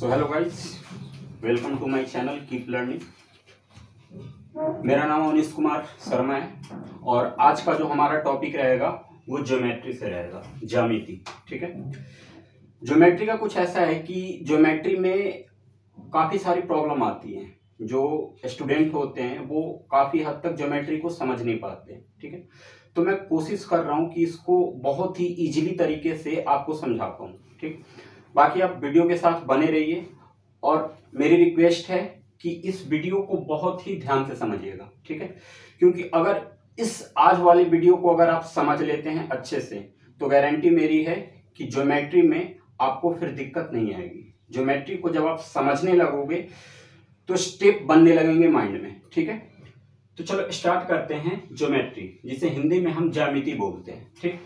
So hello guys, welcome to my channel keep learning. मेरा नाम अनीश कुमार शर्मा है और आज का जो हमारा टॉपिक रहेगा वो ज्योमेट्री से रहेगा, ज्यामिति। ठीक है, ज्योमेट्री का कुछ ऐसा है कि ज्योमेट्री में काफ़ी सारी प्रॉब्लम आती हैं। जो स्टूडेंट होते हैं वो काफ़ी हद तक ज्योमेट्री को समझ नहीं पाते हैं। ठीक है, तो मैं कोशिश कर रहा हूँ कि इसको बहुत ही इजीली तरीके से आपको समझा पाऊँ। ठीक, बाकी आप वीडियो के साथ बने रहिए और मेरी रिक्वेस्ट है कि इस वीडियो को बहुत ही ध्यान से समझिएगा। ठीक है, क्योंकि अगर इस आज वाली वीडियो को अगर आप समझ लेते हैं अच्छे से तो गारंटी मेरी है कि ज्योमेट्री में आपको फिर दिक्कत नहीं आएगी। ज्योमेट्री को जब आप समझने लगोगे तो स्टेप बनने लगेंगे माइंड में। ठीक है, तो चलो स्टार्ट करते हैं ज्योमेट्री, जिसे हिंदी में हम ज्यामिति बोलते हैं। ठीक,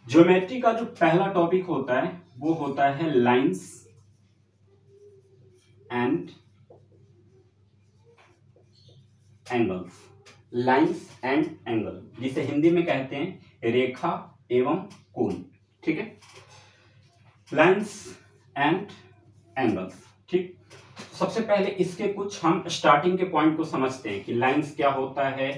ज्योमेट्री का जो पहला टॉपिक होता है वो होता है lines and angles. Lines and angle, जिसे हिंदी में कहते हैं रेखा एवं कोण। ठीक है, लाइंस एंड एंगल्स। ठीक, सबसे पहले इसके कुछ हम स्टार्टिंग के पॉइंट को समझते हैं कि लाइंस क्या होता है,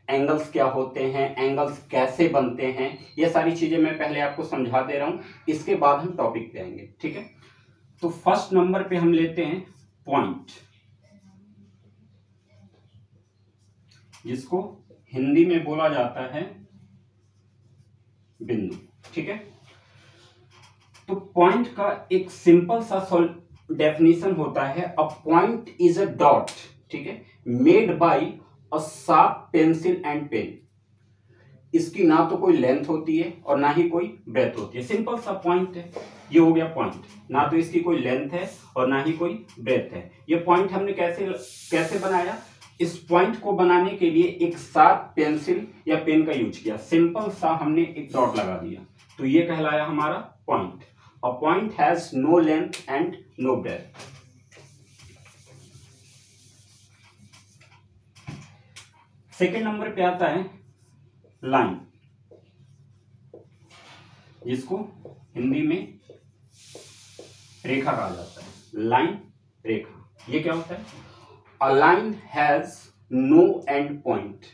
एंगल्स क्या होते हैं, एंगल्स कैसे बनते हैं। ये सारी चीजें मैं पहले आपको समझा दे रहा हूं, इसके बाद हम टॉपिक पे आएंगे। ठीक है, तो फर्स्ट नंबर पे हम लेते हैं पॉइंट, जिसको हिंदी में बोला जाता है बिंदु। ठीक है, तो पॉइंट का एक सिंपल सा डेफिनेशन होता है, a point is a dot. ठीक है, made by a sharp pencil and pen. इसकी ना तो कोई लेंथ होती है और ना ही कोई ब्रेथ होती है, सिंपल सा पॉइंट है। ये हो गया पॉइंट, ना तो इसकी कोई लेंथ है और ना ही कोई ब्रेथ है। ये पॉइंट हमने कैसे बनाया? इस पॉइंट को बनाने के लिए एक शार्प पेंसिल या पेन का यूज किया, सिंपल सा हमने एक डॉट लगा दिया, तो ये कहलाया हमारा point. A point has no length and no breadth. Second number पे आता है लाइन, जिसको हिंदी में रेखा कहा जाता है। लाइन, रेखा, ये क्या होता है? A line has no end point.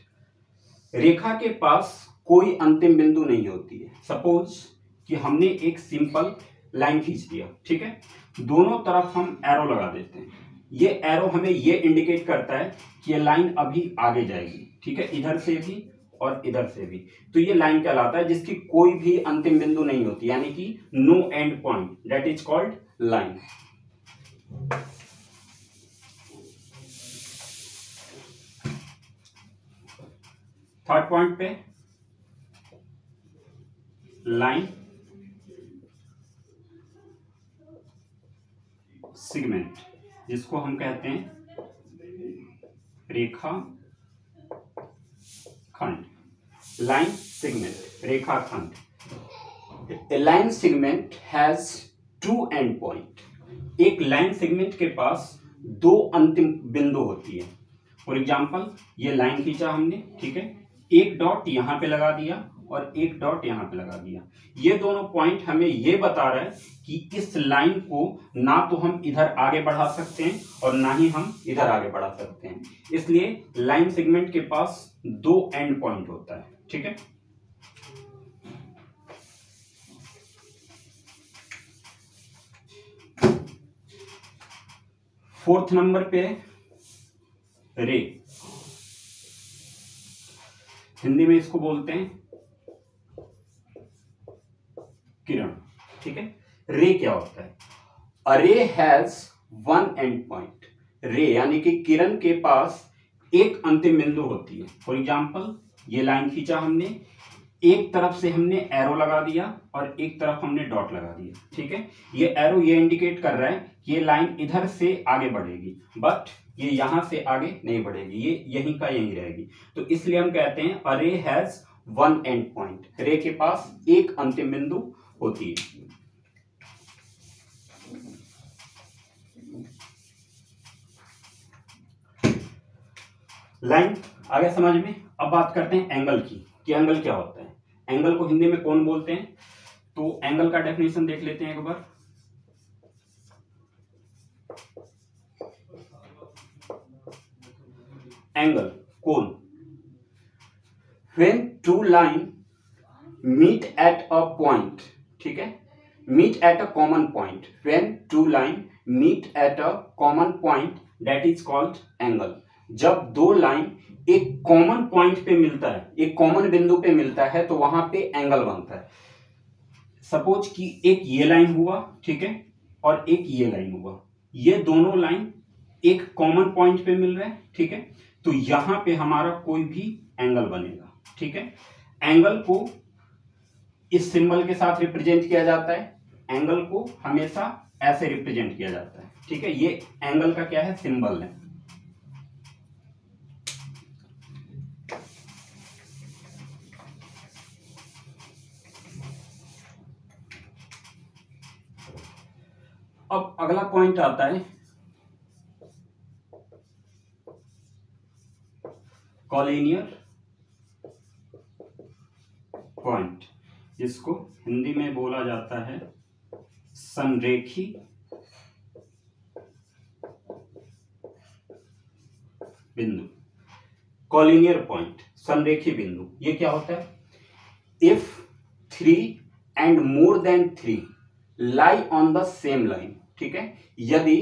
रेखा के पास कोई अंतिम बिंदु नहीं होती है। सपोज कि हमने एक सिंपल लाइन खींच दिया। ठीक है, दोनों तरफ हम एरो लगा देते हैं। ये एरो हमें ये इंडिकेट करता है कि ये लाइन अभी आगे जाएगी। ठीक है, इधर से भी और इधर से भी, तो ये लाइन कहलाता है जिसकी कोई भी अंतिम बिंदु नहीं होती, यानी कि no end point, that is called line. Third point पे लाइन, सेगमेंट, जिसको हम कहते हैं रेखा खंड। लाइन, सेगमेंट, रेखा खंड। A line segment has two end point. एक लाइन सेगमेंट के पास दो अंतिम बिंदु होती है। फॉर एग्जाम्पल, ये लाइन खींचा हमने। ठीक है, एक डॉट यहां पे लगा दिया और एक डॉट यहां पे लगा दिया। ये दोनों पॉइंट हमें ये बता रहा है कि इस लाइन को ना तो हम इधर आगे बढ़ा सकते हैं और ना ही हम इधर आगे बढ़ा सकते हैं, इसलिए लाइन सेगमेंट के पास दो एंड पॉइंट होता है। ठीक है, फोर्थ नंबर पे रे, हिंदी में इसको बोलते हैं किरण। ठीक है, रे क्या होता है? अ रे हैज वन एंड पॉइंट। रे यानी कि किरण के पास एक अंतिम बिंदु होती है। फॉर एग्जाम्पल, ये लाइन खींचा हमने, एक तरफ से हमने एरो लगा दिया और एक तरफ हमने डॉट लगा दिया। ठीक है, ये एरो ये इंडिकेट कर रहा है कि ये लाइन इधर से आगे बढ़ेगी, बट ये यहां से आगे नहीं बढ़ेगी, ये यहीं का यहीं रहेगी। तो इसलिए हम कहते हैं अ रे हैज वन एंड पॉइंट। रे के पास एक अंतिम बिंदु होती है। लाइन आ गया समझ में। अब बात करते हैं एंगल की, कि एंगल क्या होता है। एंगल को हिंदी में कौन बोलते हैं? तो एंगल का डेफिनेशन देख लेते हैं एक बार। एंगल कोण, when two line meet at a point, ठीक है, meet at a common point, when two line meet at a common point that is called angle. जब दो लाइन एक कॉमन पॉइंट पे मिलता है, एक कॉमन बिंदु पे मिलता है, तो वहां पे एंगल बनता है। सपोज कि एक ये लाइन हुआ, ठीक है, और एक ये लाइन हुआ, ये दोनों लाइन एक कॉमन पॉइंट पे मिल रहे हैं, ठीक है, तो यहां पे हमारा कोई भी एंगल बनेगा, ठीक है। एंगल को इस सिंबल के साथ रिप्रेजेंट किया जाता है, एंगल को हमेशा ऐसे रिप्रेजेंट किया जाता है, ठीक है। ये एंगल का क्या है, सिंबल है। अब अगला पॉइंट आता है कॉलिनियर पॉइंट, जिसको हिंदी में बोला जाता है संरेखी बिंदु। कॉलिनियर पॉइंट, संरेखी बिंदु, ये क्या होता है, if 3 and more than 3 lie on the same line, ठीक है, यदि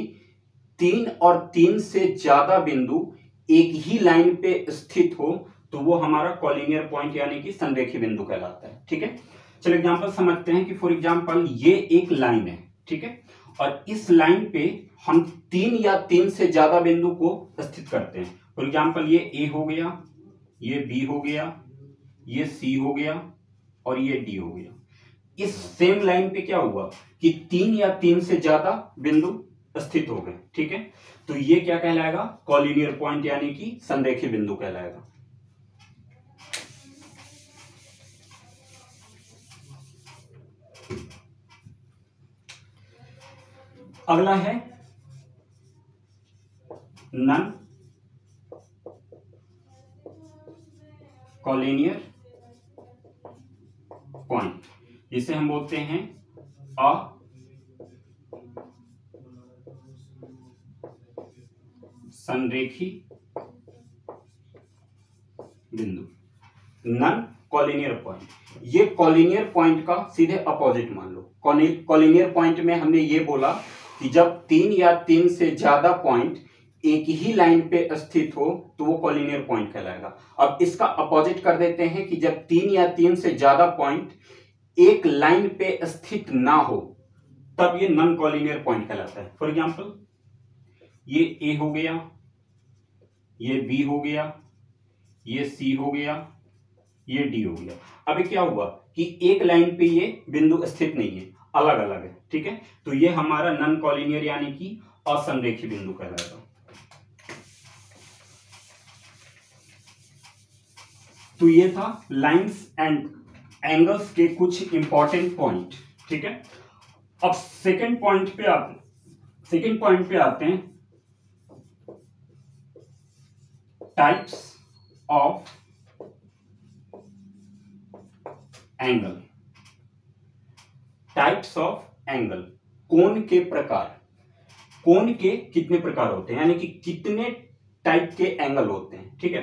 3 और 3 से ज्यादा बिंदु एक ही लाइन पे स्थित हो तो वो हमारा कॉलिनियर पॉइंट यानी कि संरेखी बिंदु कहलाता है, ठीक है। चलो एग्जांपल समझते हैं कि फॉर एग्जांपल ये एक लाइन है, ठीक है, और इस लाइन पे हम 3 या 3 से ज्यादा बिंदु को स्थित करते हैं। फॉर एग्जांपल ये ए हो गया, ये बी हो गया, ये सी हो गया और ये डी हो गया। इस सेम लाइन पे क्या हुआ कि 3 या 3 से ज्यादा बिंदु स्थित हो गए, ठीक है, तो ये क्या कहलाएगा, कॉलिनियर पॉइंट यानी कि संरेखी बिंदु कहलाएगा। अगला है नन कॉलिनियर पॉइंट, जिसे हम बोलते हैं असंरेखी बिंदु, नन कॉलिनियर पॉइंट। ये कॉलिनियर पॉइंट का सीधे अपोजिट मान लो। कॉलिनियर पॉइंट में हमने ये बोला कि जब 3 या 3 से ज्यादा पॉइंट एक ही लाइन पे स्थित हो तो वो कॉलिनियर पॉइंट कहलाएगा। अब इसका अपोजिट कर देते हैं कि जब 3 या 3 से ज्यादा पॉइंट एक लाइन पे स्थित ना हो तब ये नॉन कॉलिनियर पॉइंट कहलाता है। फॉर एग्जांपल ये ए हो गया, ये बी हो गया, ये सी हो गया, ये डी हो गया। अभी क्या हुआ कि एक लाइन पे ये बिंदु स्थित नहीं है, अलग अलग है, ठीक है, तो ये हमारा नॉन कॉलिनियर यानी कि असंरेखी बिंदु कहलाएगा। तो ये था लाइंस एंड एंगल्स के कुछ इंपॉर्टेंट पॉइंट, ठीक है। अब सेकंड पॉइंट पे आते हैं types of angle. Types of angle, कोण के प्रकार। कोण के कितने प्रकार होते हैं यानी कि कितने टाइप के एंगल होते हैं, ठीक है।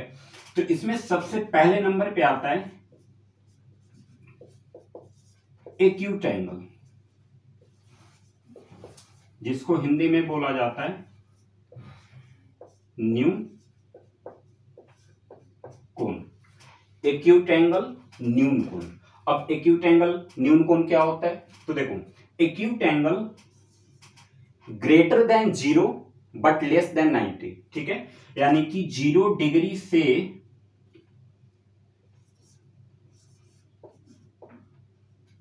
तो इसमें सबसे पहले नंबर पे आता है एक्यूट एंगल, जिसको हिंदी में बोला जाता है न्यून कोण। एक्यूट एंगल, न्यून कोण। अब एक्यूट एंगल, न्यून कोण क्या होता है, तो देखो acute angle greater than 0 but less than 90, ठीक है, यानी कि 0 डिग्री से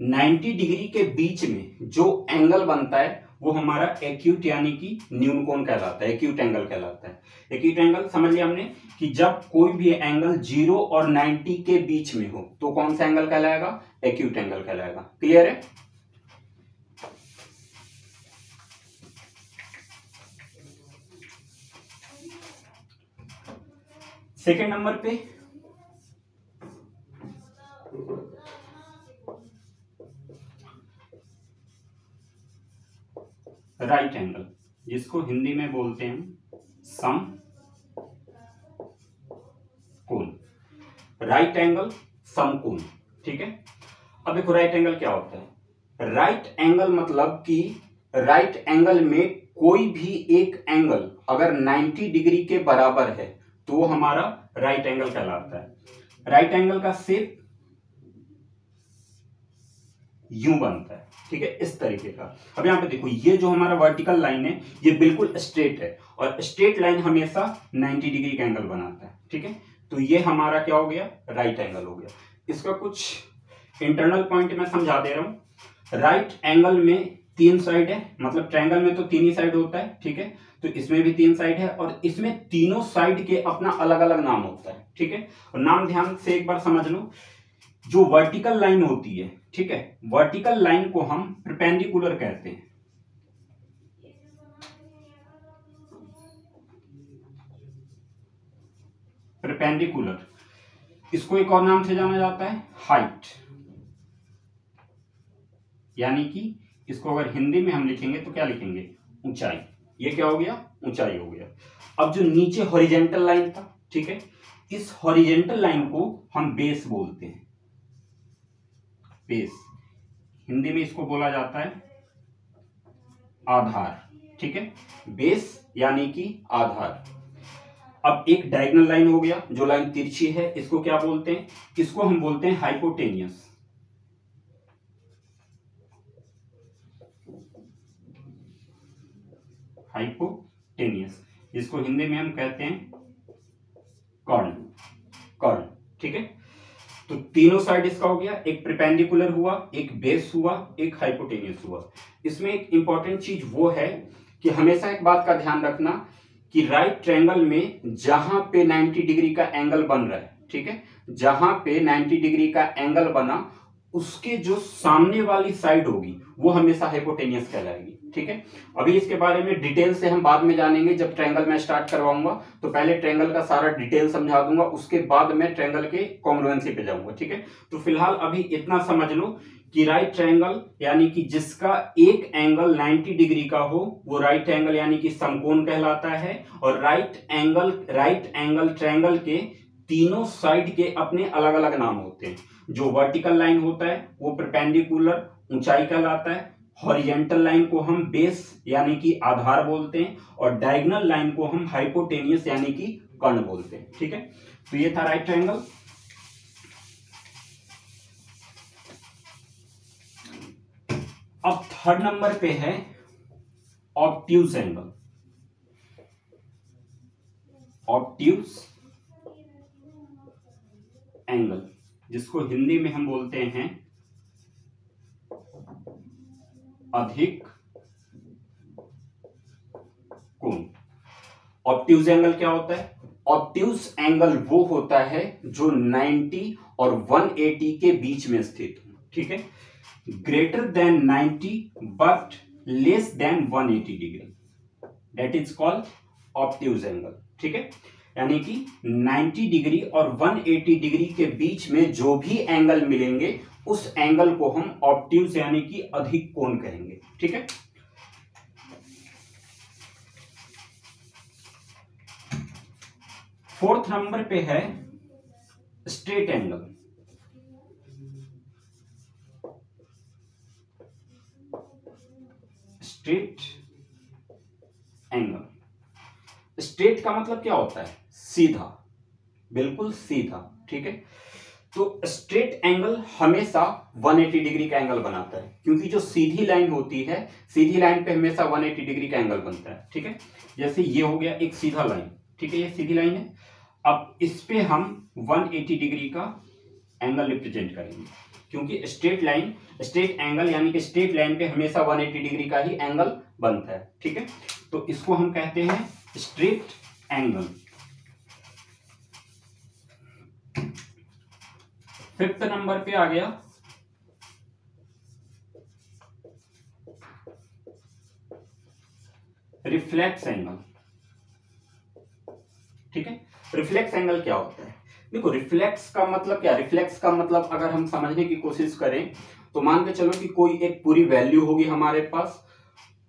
90 डिग्री के बीच में जो एंगल बनता है वो हमारा एक्यूट यानी कि न्यून कोण कहलाता है, एक्यूट एंगल कहलाता है। एक्यूट एंगल समझ लिया हमने कि जब कोई भी एंगल 0 और 90 के बीच में हो तो कौन सा एंगल कहलाएगा, एक्यूट एंगल कहलाएगा। क्लियर है। सेकेंड नंबर पे राइट एंगल। जिसको हिंदी में बोलते हैं समकोण। राइट एंगल समकोण, ठीक है। अब देखो राइट एंगल क्या होता है। राइट एंगल मतलब कि राइट एंगल में कोई भी एक एंगल अगर 90 डिग्री के बराबर है तो वो हमारा राइट एंगल कहलाता है। राइट एंगल का शेप यूं बनता है, ठीक है, इस तरीके का। अब यहां पे देखो ये जो हमारा वर्टिकल लाइन है ये बिल्कुल स्ट्रेट है और स्ट्रेट लाइन हमेशा 90 डिग्री का एंगल बनाता है, ठीक है। तो ये हमारा क्या हो गया, राइट एंगल हो गया। इसका कुछ इंटरनल पॉइंट मैं समझा दे रहा हूं। राइट एंगल में 3 साइड है, मतलब ट्रायंगल में तो 3 ही साइड होता है, ठीक है। तो इसमें भी 3 साइड है और इसमें तीनों साइड के अपना अलग अलग नाम होता है, ठीक है। और नाम ध्यान से एक बार समझ लो। जो वर्टिकल लाइन होती है, ठीक है, वर्टिकल लाइन को हम परपेंडिकुलर कहते हैं। परपेंडिकुलर, इसको एक और नाम से जाना जाता है हाइट, यानी कि इसको अगर हिंदी में हम लिखेंगे तो क्या लिखेंगे, ऊंचाई। ये क्या हो गया, ऊंचाई हो गया। अब जो नीचे हॉरिजेंटल लाइन था, ठीक है, इस हॉरिजेंटल लाइन को हम बेस बोलते हैं। बेस, हिंदी में इसको बोला जाता है आधार, ठीक है। बेस यानी कि आधार। अब एक डायगोनल लाइन हो गया, जो लाइन तिरछी है, इसको क्या बोलते हैं, इसको हम बोलते हैं हाइपोटेनियस। हाइपोटेनियस, जिसको हिंदी में हम कहते हैं कर्ण। कर्ण, ठीक है। तो तीनों साइड इसका हो गया, एक परपेंडिकुलर हुआ, एक बेस हुआ, एक हाइपोटेनियस हुआ। इसमें एक इंपॉर्टेंट चीज वो है कि हमेशा एक बात का ध्यान रखना कि राइट ट्रायंगल में जहां पे 90 डिग्री का एंगल बन रहा है, ठीक है, जहां पे 90 डिग्री का एंगल बना उसके जो सामने वाली साइड होगी वो हमेशा हाइपोटेनियस कहलाएगी, ठीक है। अभी इसके बारे में डिटेल से हम बाद में जानेंगे, जब ट्रायंगल मैं स्टार्ट करवाऊंगा तो पहले ट्रायंगल का सारा डिटेल समझा दूंगा, उसके बाद मैं ट्रायंगल के कॉन्ग्रुएंसी पे जाऊंगा, ठीक है। तो फिलहाल अभी इतना समझ लो कि राइट ट्रायंगल यानी कि जिसका एक एंगल 90 डिग्री का हो वो राइट एंगल यानी कि समकोण कहलाता है। और राइट एंगल ट्रायंगल के तीनों साइड के अपने अलग अलग नाम होते हैं। जो वर्टिकल लाइन होता है वो परपेंडिकुलर ऊंचाई कहलाता है, हॉरिजेंटल लाइन को हम बेस यानी कि आधार बोलते हैं और डायगोनल लाइन को हम हाइपोटेनियस यानी कि कर्ण बोलते हैं, ठीक है। तो ये था राइट ट्रायंगल। अब थर्ड नंबर पे है ऑब्ट्यूज एंगल। ऑब्ट्यूज एंगल, जिसको हिंदी में हम बोलते हैं अधिक कोण। ऑब्ट्यूज एंगल क्या होता है, ऑब्ट्यूज एंगल वो होता है जो 90 और 180 के बीच में स्थित हो, ठीक है। Greater than 90 but less than 180 degree, that is called obtuse angle, ठीक है। यानी कि 90 डिग्री और 180 डिग्री के बीच में जो भी एंगल मिलेंगे उस एंगल को हम ऑब्ट्यूज यानी कि अधिक कोण कहेंगे, ठीक है। फोर्थ नंबर पे है straight angle. Straight angle, straight का मतलब क्या होता है, सीधा, बिल्कुल सीधा, ठीक है। तो स्ट्रेट एंगल हमेशा 180 डिग्री का एंगल बनाता है, क्योंकि जो सीधी लाइन होती है, सीधी लाइन पे हमेशा 180 डिग्री का एंगल बनता है, ठीक है। जैसे ये हो गया एक सीधा लाइन, ठीक है, ये सीधी लाइन है। अब इस पे हम 180 डिग्री का एंगल रिप्रेजेंट करेंगे, क्योंकि स्ट्रेट एंगल यानी कि स्ट्रेट लाइन पे हमेशा 180 डिग्री का ही एंगल बनता है, ठीक है। तो इसको हम कहते हैं स्ट्रेट एंगल। फिफ्थ नंबर पे आ गया रिफ्लेक्स एंगल, ठीक है। रिफ्लेक्स एंगल क्या होता है, देखो रिफ्लेक्स का मतलब क्या, रिफ्लेक्स का मतलब अगर हम समझने की कोशिश करें तो मान के चलो कि कोई एक पूरी वैल्यू होगी हमारे पास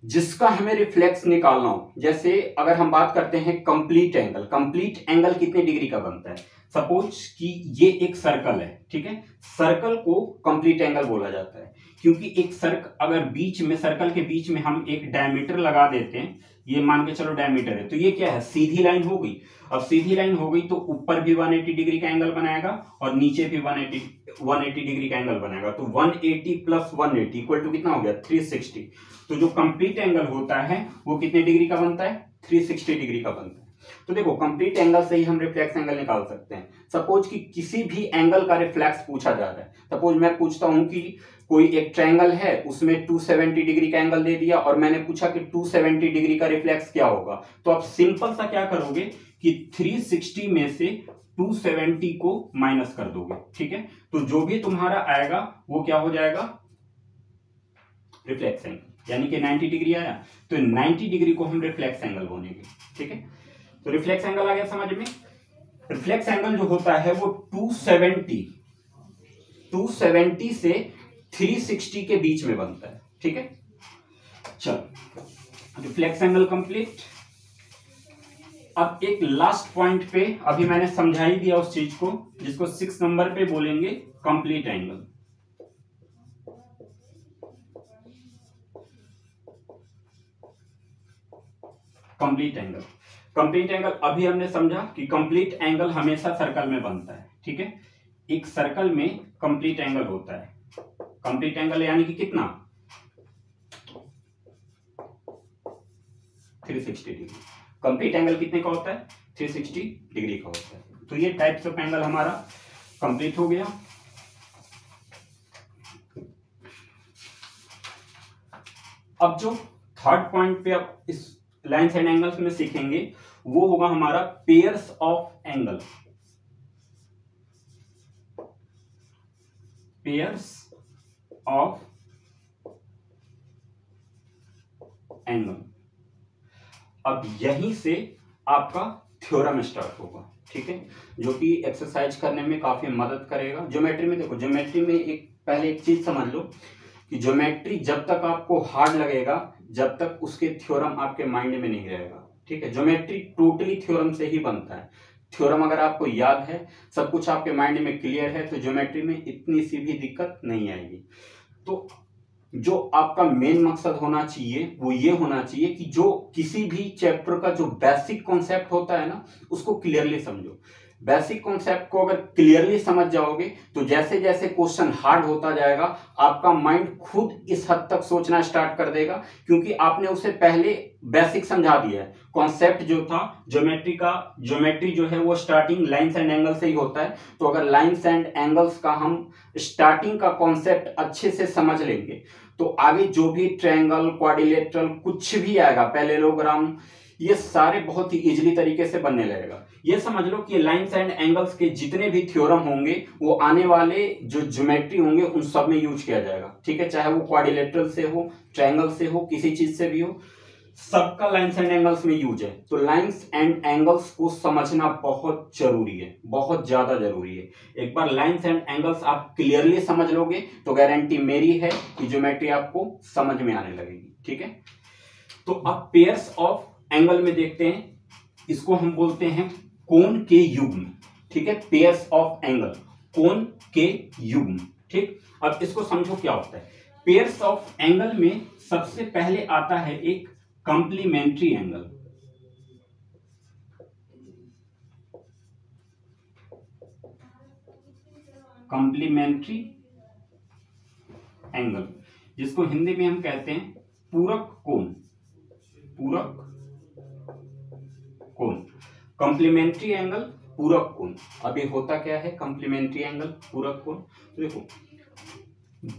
जिसका हमें रिफ्लेक्स निकालना हो। जैसे अगर हम बात करते हैं कंप्लीट एंगल, कंप्लीट एंगल कितने डिग्री का बनता है? सपोज कि ये एक सर्कल है, ठीक है, सर्कल को कंप्लीट एंगल बोला जाता है क्योंकि एक सर्कल अगर बीच में, सर्कल के बीच में हम एक डायमीटर लगा देते हैं, ये मान के चलो डायमीटर है, तो ये क्या है? सीधी लाइन हो गई। अब सीधी लाइन हो गई तो ऊपर भी 180 डिग्री का एंगल बनाएगा और नीचे भी 180 डिग्री का एंगल बनाएगा। तो 180 प्लस 180 इक्वल टू कितना हो गया? 360। तो जो कंप्लीट एंगल होता है वो कितने डिग्री का बनता है? 360 डिग्री का बनता है। तो देखो कंप्लीट एंगल से ही हम रिफ्लेक्स एंगल निकाल सकते हैं। सपोज कि किसी भी एंगल का रिफ्लेक्स पूछा जा रहा है, सपोज मैं पूछता हूं कि कोई एक ट्रायंगल है, उसमें 270 डिग्री का एंगल दे दिया और मैंने पूछा कि 270 डिग्री का रिफ्लेक्स क्या होगा, तो आप सिंपल सा क्या करोगे कि 360 में से 270 को माइनस कर दोगे, ठीक है, तो जो भी तुम्हारा आएगा वो क्या हो जाएगा? रिफ्लेक्स एंगल, यानी कि 90 डिग्री आया, तो 90 डिग्री को हम रिफ्लेक्स एंगल बोलेंगे, ठीक है। तो रिफ्लेक्स एंगल आ गया समझ में। रिफ्लेक्स एंगल जो होता है वो 270 से 360 के बीच में बनता है, ठीक है। चलो रिफ्लेक्स एंगल कंप्लीट। अब एक लास्ट पॉइंट पे, अभी मैंने समझा ही दिया उस चीज को जिसको 6 नंबर पे बोलेंगे complete angle. Complete angle, complete angle अभी हमने समझा कि कंप्लीट एंगल हमेशा सर्कल में बनता है, ठीक है। एक सर्कल में कंप्लीट एंगल होता है, कंप्लीट एंगल यानी कि कितना? 360 डिग्री। कंप्लीट एंगल कितने का होता है? 360 डिग्री का होता है। तो ये टाइप्स ऑफ एंगल हमारा कंप्लीट हो गया। अब जो थर्ड पॉइंट पे आप इस लाइन्स एंड एंगल्स में सीखेंगे वो होगा हमारा pairs of angle. Pairs of angle. अब यहीं से आपका थ्योरम स्टार्ट होगा, ठीक है, जो कि एक्सरसाइज करने में काफी मदद करेगा। ज्योमेट्री में देखो, ज्योमेट्री में पहले एक चीज समझ लो कि ज्योमेट्री जब तक आपको हार्ड लगेगा जब तक उसके थ्योरम आपके माइंड में नहीं रहेगा, ठीक है। ज्योमेट्री टोटली थ्योरम से ही बनता है। थ्योरम अगर आपको याद है, सब कुछ आपके माइंड में क्लियर है, तो ज्योमेट्री में इतनी सी भी दिक्कत नहीं आएगी। तो जो आपका मेन मकसद होना चाहिए वो ये होना चाहिए कि जो किसी भी चैप्टर का जो बेसिक कॉन्सेप्ट होता है ना, उसको क्लियरली समझो। बेसिक कॉन्सेप्ट को अगर क्लियरली समझ जाओगे तो जैसे जैसे क्वेश्चन हार्ड होता जाएगा आपका माइंड खुद इस हद तक सोचना स्टार्ट कर देगा, क्योंकि आपने उसे पहले बेसिक समझा दिया है। कॉन्सेप्ट जो था ज्योमेट्री जो है वो स्टार्टिंग लाइंस एंड एंगल से ही होता है। तो अगर लाइंस एंड एंगल्स का हम स्टार्टिंग का कॉन्सेप्ट अच्छे से समझ लेंगे तो आगे जो भी ट्रायंगल, क्वाड्रिलेटरल कुछ भी आएगा, पैरेललोग्राम, ये सारे बहुत ही इजीली तरीके से बनने लगेगा। ये समझ लो कि लाइंस एंड एंगल्स के जितने भी थ्योरम होंगे वो आने वाले जो ज्योमेट्री होंगे उन सब में यूज किया जाएगा, ठीक है, चाहे वो क्वाड्रिलेटरल से हो, ट्रायंगल से हो, किसी चीज से भी हो, सबका लाइंस एंड एंगल्स में यूज है। तो लाइंस एंड एंगल्स को समझना बहुत जरूरी है, बहुत ज्यादा जरूरी है। एक बार लाइंस एंड एंगल्स आप क्लियरली समझ लोगे तो गारंटी मेरी है कि ज्योमेट्री आपको समझ में आने लगेगी, ठीक है। तो अब पेयर्स ऑफ एंगल में देखते हैं, इसको हम बोलते हैं कोण के युग्म, ठीक है। पेयर्स ऑफ एंगल, कोण के युग्म, ठीक। अब इसको समझो क्या होता है। पेयर्स ऑफ एंगल में सबसे पहले आता है एक कॉम्प्लीमेंट्री एंगल। कॉम्प्लीमेंट्री एंगल, जिसको हिंदी में हम कहते हैं पूरक कोण, पूरक कोण, कॉम्प्लीमेंट्री एंगल, पूरक कोण। अभी होता क्या है कॉम्प्लीमेंट्री एंगल, पूरक कोण? तो देखो,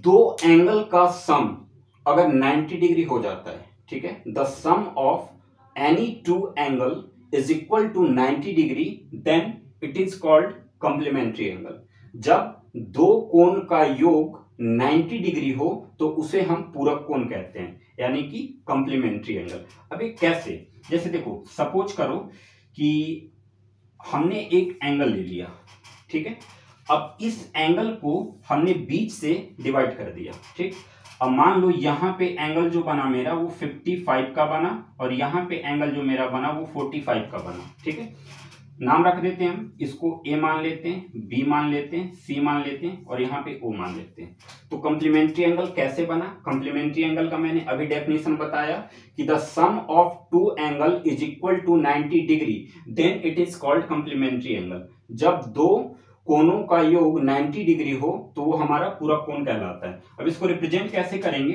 दो एंगल का सम अगर 90 डिग्री हो जाता है, ठीक है, the sum of any two angle is equal to 90 degree, then it is called complementary angle. जब दो कोण का योग 90 डिग्री हो तो उसे हम पूरक कोण कहते हैं, यानी कि कॉम्प्लीमेंट्री एंगल। अभी कैसे? जैसे देखो, सपोज करो कि हमने एक एंगल ले लिया, ठीक है, अब इस एंगल को हमने बीच से डिवाइड कर दिया, ठीक। अब मान लो यहाँ पे एंगल जो बना मेरा वो 55 का बना और यहाँ पे एंगल जो मेरा बना वो 45 का बना। ठीक है, नाम रख देते हैं हम इसको, ए मान लेते हैं, बी मान लेते हैं, सी मान लेते हैं और यहाँ पे ओ मान लेते हैं। तो कॉम्प्लीमेंट्री एंगल कैसे बना? कॉम्प्लीमेंट्री एंगल का मैंने अभी डेफिनेशन बताया कि the sum of two angle is equal to 90 degree then it is called complementary angle. जब दो कोणों का योग 90 डिग्री हो तो वो हमारा पूरा कोण कहलाता है। अब इसको रिप्रेजेंट कैसे करेंगे?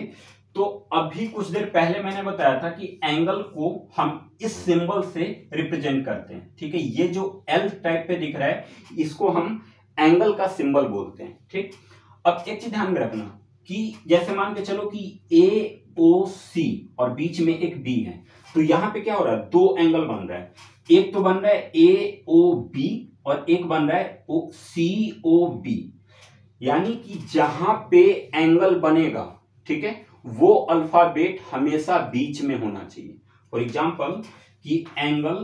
तो अभी कुछ देर पहले मैंने बताया था कि एंगल को हम इस सिंबल से रिप्रेजेंट करते हैं। ठीक है, ये जो एल टाइप पे दिख रहा है इसको हम एंगल का सिंबल बोलते हैं। ठीक, अब एक चीज ध्यान में रखना कि जैसे मान के चलो कि ए ओ सी और बीच में एक बी है, तो यहां पे क्या हो रहा है, दो एंगल बन रहा है। एक तो बन रहा है ए ओ बी और एक बन रहा है ओ सी ओ बी, यानी कि जहां पे एंगल बनेगा, ठीक है, वो अल्फाबेट हमेशा बीच में होना चाहिए। फॉर एग्जाम्पल कि एंगल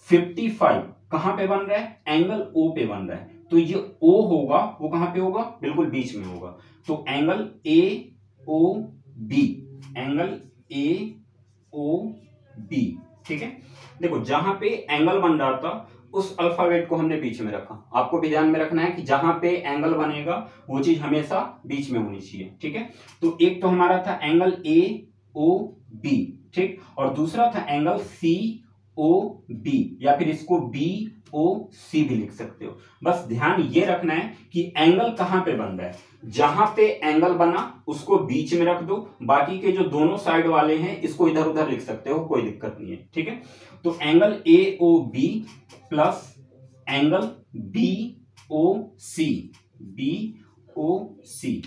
55 कहां पे बन रहा है, एंगल ओ पे बन रहा है, तो ये ओ होगा वो कहां पे होगा, बिल्कुल बीच में होगा। तो angle A O B, angle A O B. ठीक है, देखो जहां पे एंगल बन रहा था उस अल्फाबेट को हमने बीच में रखा। आपको भी ध्यान में रखना है कि जहां पे एंगल बनेगा वो चीज हमेशा बीच में होनी चाहिए। ठीक है, तो एक तो हमारा था एंगल ए ओ बी, ठीक, और दूसरा था एंगल सी ओ बी, या फिर इसको बी ओ सी भी लिख सकते हो। बस ध्यान ये रखना है कि एंगल कहां पे बन रहा है, जहां पे एंगल बना उसको बीच में रख दो, बाकी के जो दोनों साइड वाले हैं इसको इधर उधर लिख सकते हो, कोई दिक्कत नहीं है। ठीक है, तो angle A O B plus angle B O C, B O C,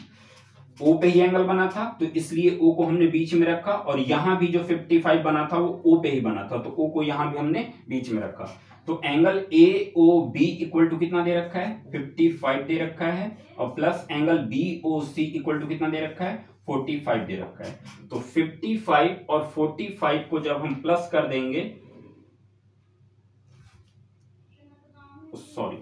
O पे ही एंगल बना था तो इसलिए ओ को हमने बीच में रखा, और यहां भी जो 55 बना था वो ओ पे ही बना था तो ओ को यहां भी हमने बीच में रखा। तो angle A O B equal to कितना दे रखा है, 55 दे रखा है, और plus angle B O C equal to कितना दे रखा है, 45 दे रखा है। तो 55 और 45 को जब हम प्लस कर देंगे, सॉरी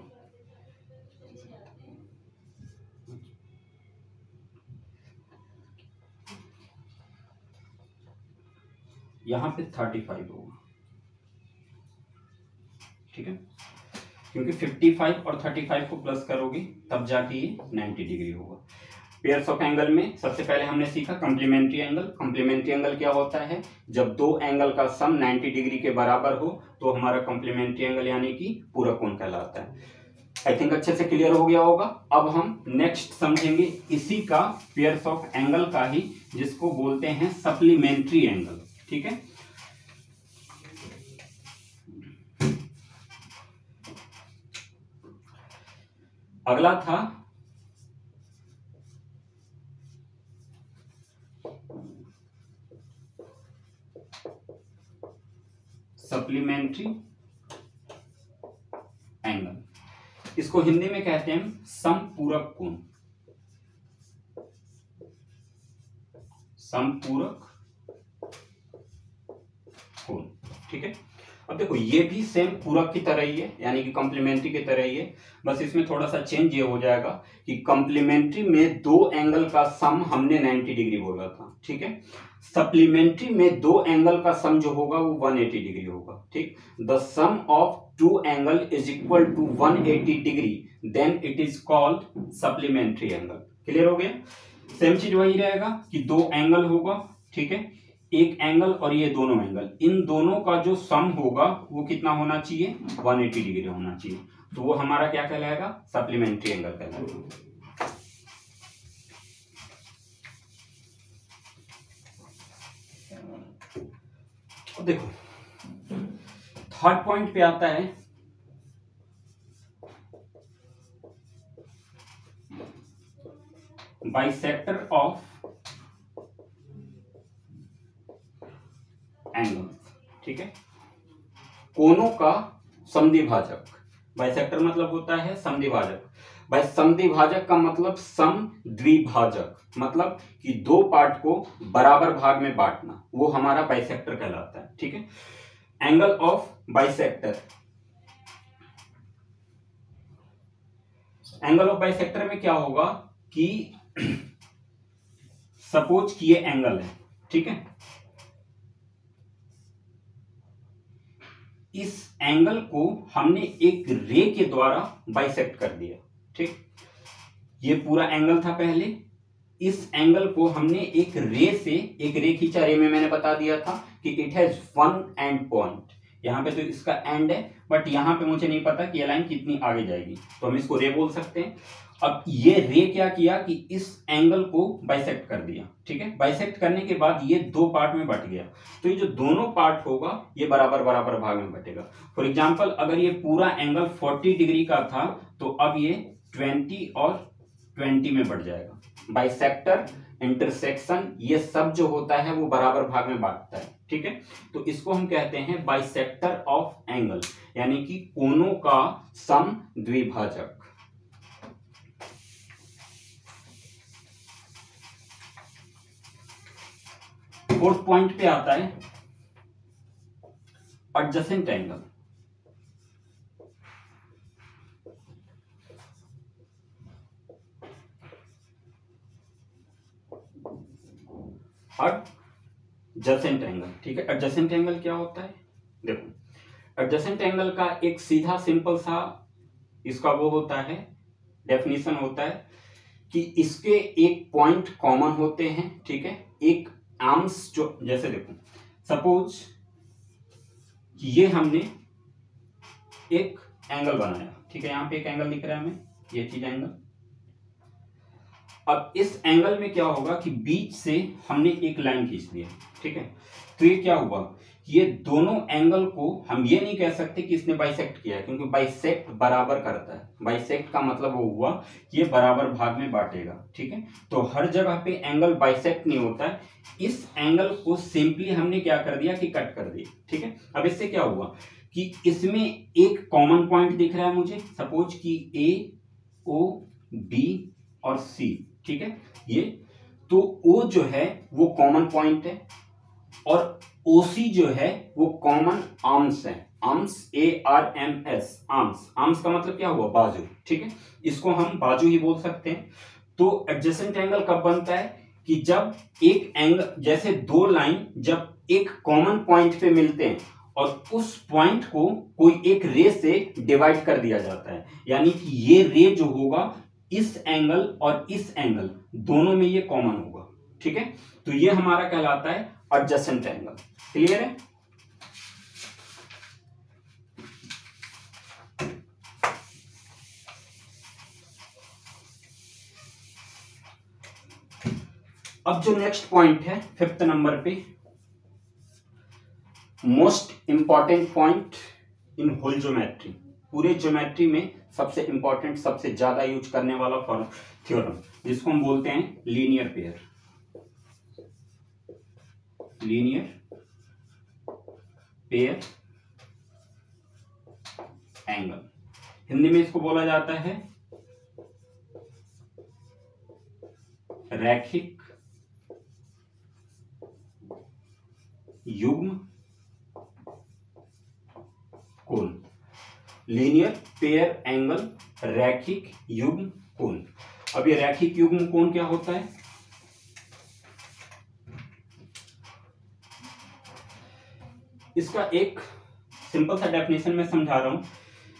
यहां पे 35 होगा। ठीक है, क्योंकि 55 और 35 को प्लस करोगे तब जाके ये 90 डिग्री होगा। पेयर्स ऑफ एंगल में सबसे पहले हमने सीखा कॉम्प्लीमेंट्री एंगल। कॉम्प्लीमेंट्री एंगल क्या होता है, जब दो एंगल का सम 90 डिग्री के बराबर हो तो हमारा कॉम्प्लीमेंट्री एंगल यानी कि पूरा कोण कहलाता है। आई थिंक अच्छे से क्लियर हो गया होगा। अब हम नेक्स्ट समझेंगे इसी का पेयर्स ऑफ एंगल का ही, जिसको बोलते हैं सप्लीमेंट्री एंगल। ठीक है, अगला था सप्लीमेंट्री एंगल, इसको हिंदी में कहते हैं समपूरक कोण, समपूरक कोण। ठीक है, अब देखो ये भी सेम पूरक की तरह ही है, यानी कि कॉम्प्लीमेंट्री की तरह ही है, बस इसमें थोड़ा सा चेंज ये हो जाएगा कि कॉम्प्लीमेंट्री में दो एंगल का सम हमने 90 डिग्री बोला था। ठीक है, सप्लीमेंट्री में दो एंगल का सम जो होगा वो 180 डिग्री होगा। ठीक, the sum of two angle is equal to 180 degree then it is called supplementary angle. Clear हो गया? सेम चीज वही रहेगा कि दो एंगल होगा, ठीक है, एक एंगल और ये दोनों एंगल, इन दोनों का जो सम होगा वो कितना होना चाहिए, 180 डिग्री होना चाहिए, तो वो हमारा क्या कहलाएगा, सप्लीमेंट्री एंगल कहलाएगा। देखो थर्ड पॉइंट पे आता है बाइसेक्टर ऑफ एंगल। ठीक है, कोनों का समद्विभाजक। बाइसेक्टर मतलब होता है समद्विभाजक। भाई समद्विभाजक का मतलब समद्विभाजक मतलब कि दो पार्ट को बराबर भाग में बांटना, वो हमारा बाइसेक्टर कहलाता है। ठीक है, angle of bisector, angle of bisector में क्या होगा कि सपोज कि ये एंगल है, ठीक है, इस एंगल को हमने एक रे के द्वारा बाइसेक्ट कर दिया, ठीक, ये पूरा एंगल था पहले, इस एंगल को हमने एक रे से, एक रे खींचा, रे में मैंने बता दिया था कि it has one and point, यहाँ पे तो इसका एंड है, बट यहाँ पे मुझे नहीं पता कि ये लाइन कितनी आगे जाएगी, तो हम इसको रे बोल सकते हैं। अब ये रे क्या किया कि इस एंगल को बाइसेक्ट कर दिया, ठीक है, बाइसेक्ट करने के बाद ये दो पार्ट में बट गया, तो ये जो दोनों पार्ट होगा ये बराबर बराबर भाग में बटेगा। फॉर एग्जांपल अगर ये पूरा एंगल 40 डिग्री का था तो अब ये 20 और 20 में बढ़ जाएगा। बाइसेक्टर, इंटरसेक्शन, ये सब जो होता है वो बराबर भाग में बांटता है, ठीक है, तो इसको हम कहते हैं बाइसेक्टर ऑफ एंगल, यानी कि कोनों का सम द्विभाजक। फोर्थ पॉइंट पे आता है एडजेसेंट एंगल। एडजेसेंट एंगल, ठीक है, एडजेसेंट एंगल क्या होता है? देखो, एडजेसेंट एंगल का एक सीधा सिंपल सा इसका वो होता है, डेफिनेशन होता है कि इसके एक पॉइंट कॉमन होते हैं, ठीक है, एक आर्म्स जो, जैसे देखो सपोज ये हमने एक एंगल बनाया, ठीक है, यहां पे एक एंगल दिख रहा है हमें, ये चीज एंगल। अब इस एंगल में क्या होगा कि बीच से हमने एक लाइन खींच दिया, ठीक है, तो ये क्या हुआ, ये दोनों एंगल को हम ये नहीं कह सकते कि इसने बाइसेक्ट किया, क्योंकि बाइसेक्ट बराबर करता है, बाइसेक्ट का मतलब वो हुआ ये बराबर भाग में बांटेगा, ठीक है, तो हर जगह पे एंगल बाइसेक्ट नहीं होता है, इस एंगल को सिंपली हमने क्या कर दिया कि कट कर दिया, ठीक है। अब इससे क्या हुआ कि इसमें एक कॉमन पॉइंट दिख रहा है मुझे, सपोज कि ए, ओ, बी और सी, ठीक है, ये तो ओ जो है वो कॉमन पॉइंट है और ओसी जो है वो कॉमन आर्म्स है, आर्म्स, ARMS, आर्म्स, आर्म्स का मतलब क्या हुआ, बाजू, ठीक है, इसको हम बाजू ही बोल सकते हैं। तो एडजेसेंट एंगल कब बनता है कि जब एक एंगल, जैसे दो लाइन जब एक कॉमन पॉइंट पे मिलते हैं और उस पॉइंट को कोई एक रे से डिवाइड कर दिया जाता है, यानी कि ये रे जो होगा इस एंगल और इस एंगल दोनों में ये कॉमन होगा, ठीक है, तो ये हमारा कहलाता है एडजेसेंट एंगल। क्लियर है? अब जो नेक्स्ट पॉइंट है 5th नंबर पे, most important point in whole geometry, पूरे ज्योमेट्री में सबसे इंपॉर्टेंट, सबसे ज्यादा यूज करने वाला थ्योरम, जिसको हम बोलते हैं linear pair, linear pair angle, Hindi में इसको बोला जाता है रैखिक युग्म कोण, लीनियर पेयर एंगल, रैखिक युग्म कोण। अब ये रैखिक युग्म कोण क्या होता है? इसका एक सिंपल सा डेफिनेशन में समझा रहा हूं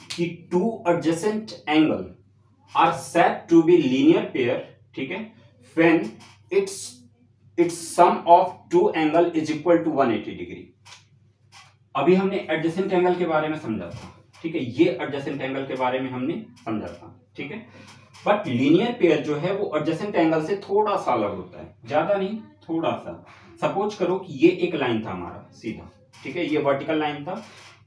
कि two adjacent angle are said to be linear pair, ठीक है, when its sum of two angle is equal to 180 degree. अभी हमने एडजेसेंट एंगल के बारे में समझा था, ठीक है, ये एडजेसेंट एंगल के बारे में हमने समझा था, ठीक है, बट लीनियर पेयर जो है वो एडजेसेंट एंगल से थोड़ा सा अलग होता है, ज्यादा नहीं, थोड़ा सा। सपोज करो कि ये एक लाइन था हमारा सीधा, ठीक है, ये वर्टिकल लाइन था,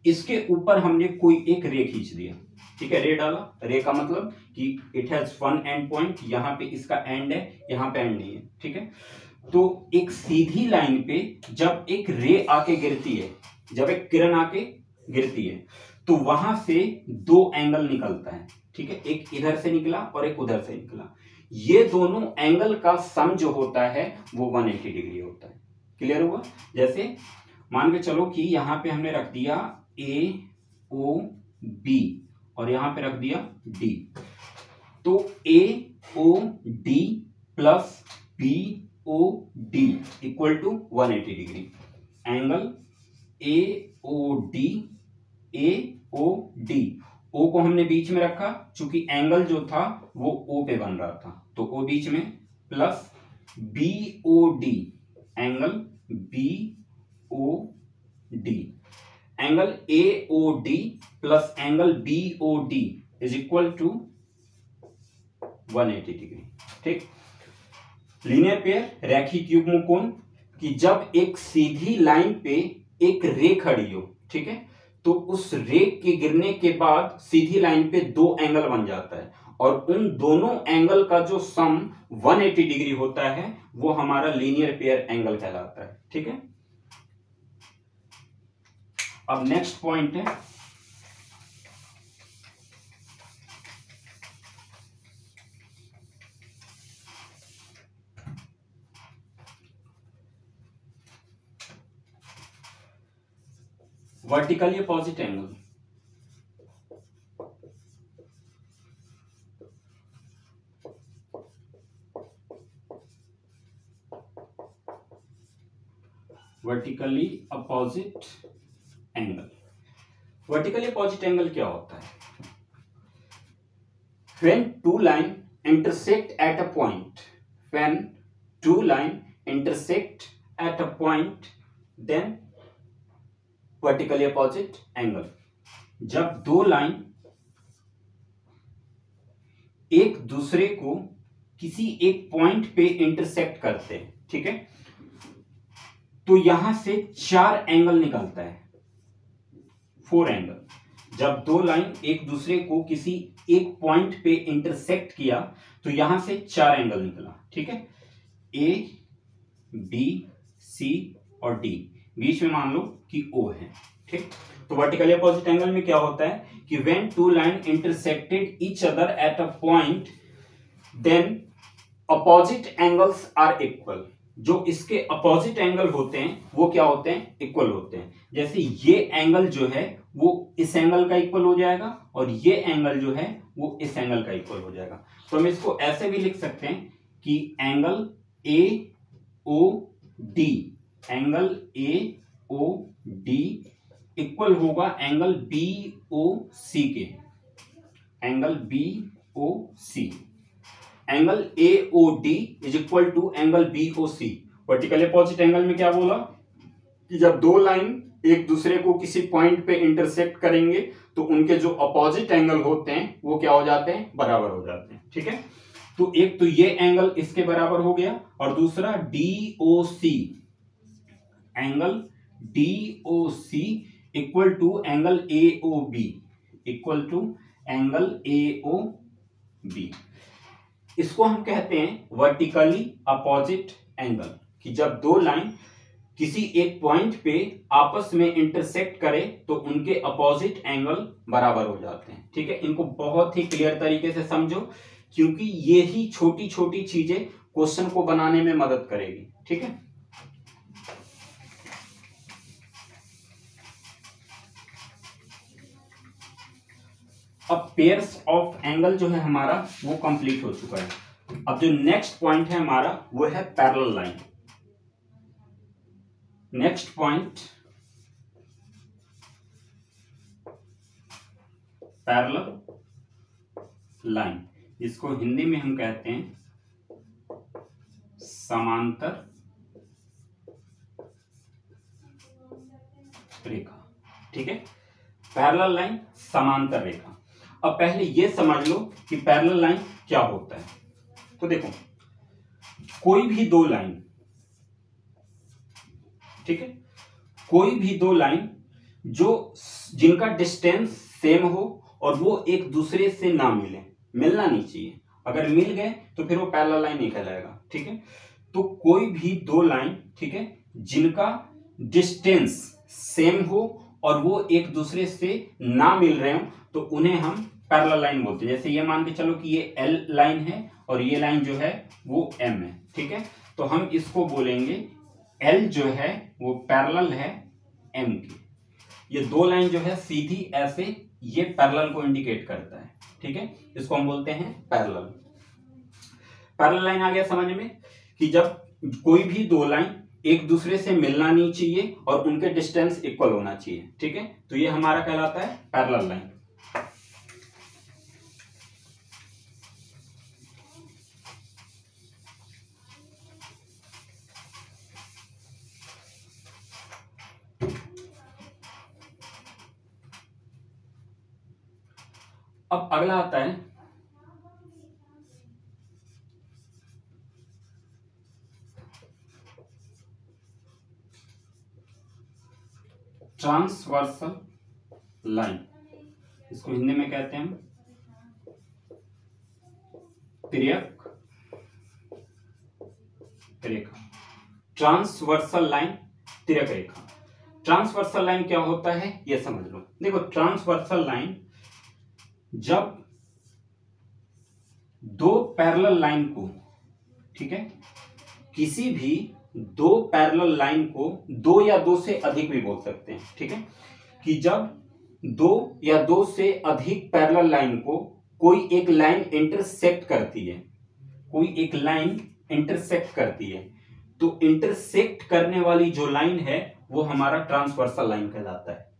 इसके ऊपर हमने कोई एक रे खींच दिया, ठीक है, रे डाला, रे का मतलब कि it has one and point, यहाँ पे इसका एंड है, यहाँ पे एंड नहीं है, ठीक है, तो एक सीधी लाइन पे जब एक रे आके गिरती है, जब एक किरण आके गिरती है, तो वहां से दो एंगल निकलता है, ठीक है, एक इधर से निकला और एक उधर से निकला, ये दोनों एंगल का सम जो होता है वो 180 डिग्री होता है। क्लियर हुआ? जैसे मान के चलो कि यहां पे हमने रख दिया AOB और यहां पे रख दिया D, तो AOD plus D equal to 180 degree. Angle AOD, AOD, O को हमने बीच में रखा चूंकि एंगल जो था वो O पे बन रहा था, तो O बीच में, plus BOD, angle BOD, angle AOD plus angle BOD is equal to 180 degree. ठीक, लीनियर पेयर, रैखिक युग्म कोण, कि जब एक सीधी लाइन पे एक रे खड़ी हो, ठीक है, तो उस रे के गिरने के बाद सीधी लाइन पे दो एंगल बन जाता है और उन दोनों एंगल का जो सम 180 डिग्री होता है वो हमारा लीनियर पेयर एंगल कहलाता है। ठीक है, अब नेक्स्ट पॉइंट है vertically opposite angle. Vertically opposite angle, vertically opposite angle क्या होता है? When two line intersect at a point, when two line intersect at a point, then vertically opposite angle. जब दो लाइन एक दूसरे को किसी एक पॉइंट पे इंटरसेक्ट करते हैं, ठीक है, तो यहां से चार एंगल निकलता है, 4 एंगल। जब दो लाइन एक दूसरे को किसी एक पॉइंट पे इंटरसेक्ट किया तो यहां से 4 एंगल निकला। ठीक है, A, B, C और D, बीच में मान लो कि O है। ठीक, तो वर्टिकली अपोजिट एंगल में क्या होता है कि when two line intersected each other at a point then opposite angles are equal. जो इसके अपोजिट एंगल होते हैं वो क्या होते हैं? इक्वल होते हैं। जैसे ये एंगल जो है वो इस एंगल का इक्वल हो जाएगा और ये एंगल जो है वो इस एंगल का इक्वल हो जाएगा। तो हम इसको ऐसे भी लिख सकते हैं कि angle AOD, angle AOD equal होगा एंगल BOC के, angle BOC, angle AOD is equal to angle BOC। Vertically opposite angle में क्या बोला कि जब दो लाइन एक दूसरे को किसी पॉइंट पे इंटरसेक्ट करेंगे तो उनके जो अपोजिट एंगल होते हैं वो क्या हो जाते हैं? बराबर हो जाते हैं। ठीक है, तो एक तो ये एंगल इसके बराबर हो गया और दूसरा DOC, angle DOC equal to angle AOB, equal to angle AOB। इसको हम कहते हैं वर्टिकली अपोजिट एंगल, कि जब दो लाइन किसी एक पॉइंट पे आपस में इंटरसेक्ट करे तो उनके अपोजिट एंगल बराबर हो जाते हैं। ठीक है, इनको बहुत ही क्लियर तरीके से समझो क्योंकि ये ही छोटी छोटी चीजें क्वेश्चन को बनाने में मदद करेगी। ठीक है, अब पेयर्स ऑफ एंगल जो है हमारा वो कंप्लीट हो चुका है। अब जो नेक्स्ट पॉइंट है हमारा वो है parallel line. Next point parallel line, जिसको हिंदी में हम कहते हैं समांतर रेखा। ठीक है, पैरेलल लाइन, समांतर रेखा। अब पहले ये समझ लो कि पैरेलल लाइन क्या होता है। तो देखो, कोई भी दो लाइन, ठीक है, कोई भी दो लाइन जो जिनका डिस्टेंस सेम हो और वो एक दूसरे से ना मिले, मिलना नहीं चाहिए, अगर मिल गए तो फिर वो पैरेलल लाइन नहीं कहलाएगा। ठीक है, तो कोई भी दो लाइन, ठीक है, जिनका डिस्टेंस सेम हो और वो एक दूसरे से ना मिल रहे हो तो उन्हें हम पैरेलल लाइन बोलते हैं। जैसे ये मान के चलो कि ये L लाइन है और ये लाइन जो है वो M है। ठीक है, तो हम इसको बोलेंगे L जो है वो पैरेलल है M की। ये दो लाइन जो है सीधी ऐसे ये पैरेलल को इंडिकेट करता है। ठीक है, इसको हम बोलते हैं पैरेलल। पैरेलल लाइन आ गया समझ में कि जब कोई भी दो लाइन एक दूसरे से मिलना नहीं चाहिए और उनके डिस्टेंस इक्वल होना चाहिए, ठीक है। तो ये हमारा कहलाता है पैरेलल लाइन। अब अगला आता है ट्रांसवर्सल लाइन। इसको हिंदी में कहते हैं हम तिर्यक रेखा। ट्रांसवर्सल लाइन, तिर्यक रेखा। ट्रांसवर्सल लाइन क्या होता है ये समझ लो। देखो ट्रांसवर्सल लाइन जब दो पैरेलल लाइन को, ठीक है, किसी भी दो पैरेलल लाइन को, दो या दो से अधिक भी बोल सकते हैं, ठीक है, कि जब दो या दो से अधिक पैरेलल लाइन को कोई एक लाइन इंटरसेक्ट करती है, कोई एक लाइन इंटरसेक्ट करती है, तो इंटरसेक्ट करने वाली जो लाइन है वो हमारा ट्रांसवर्सल लाइन कहलाता है,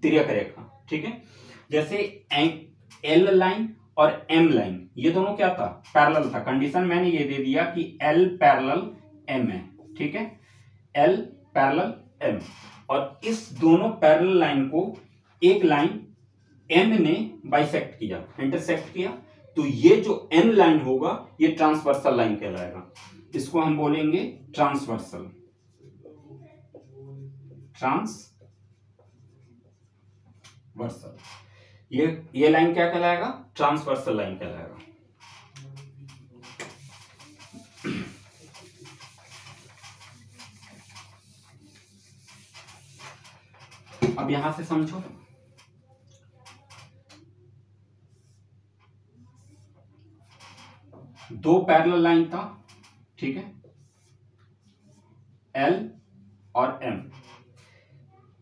तिर्यक रेखा, ठीक है। जैसे एल लाइन और एम लाइन, ये दोनों क्या था, पैरेलल था। कंडीशन मैंने ये दे दिया कि एल पैरेलल एम है, ठीक है, एल पैरेलल एम, और इस दोनों पैरेलल लाइन को एक लाइन एम ने बाइसेक्ट किया, इंटरसेक्ट किया, तो ये जो एम लाइन होगा ये ट्रांसवर्सल लाइन कहलाएगा। इसको हम बोलेंगे ट्रांसवर्सल, ट्रांसवर्सल। ये लाइन क्या कहलाएगा, ट्रांसवर्सल लाइन कहलाएगा। अब यहां से समझो, दो पैरेलल लाइन था, ठीक है, एल और एम।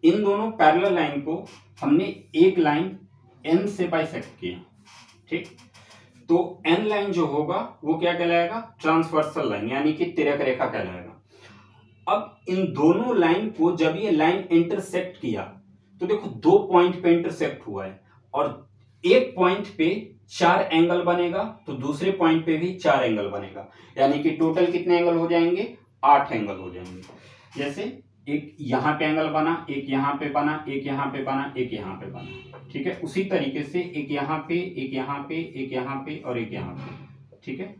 इन दोनों पैरेलल लाइन को हमने एक लाइन एन से बाइसेक्ट किया, ठीक, तो एन लाइन जो होगा वो क्या कहलाएगा, ट्रांसवर्सल लाइन, यानी कि तिर्यक रेखा कहलाएगा। अब इन दोनों लाइन को जब ये लाइन इंटरसेक्ट किया, तो देखो दो पॉइंट पे इंटरसेक्ट हुआ है, और एक पॉइंट पे 4 एंगल बनेगा, तो दूसरे पॉइंट पे भी 4 एंगल बनेगा, यानी कि टोटल कितने एंगल हो जाएंगे, 8 एंगल हो जाएंगे। जैसे एक यहां पे एंगल बना, एक यहां पे बना, एक यहां पे बना, एक यहां पे बना, ठीक है। उसी तरीके से एक यहां पे, एक यहां पे, एक यहां पे और एक यहां पे, ठीक है।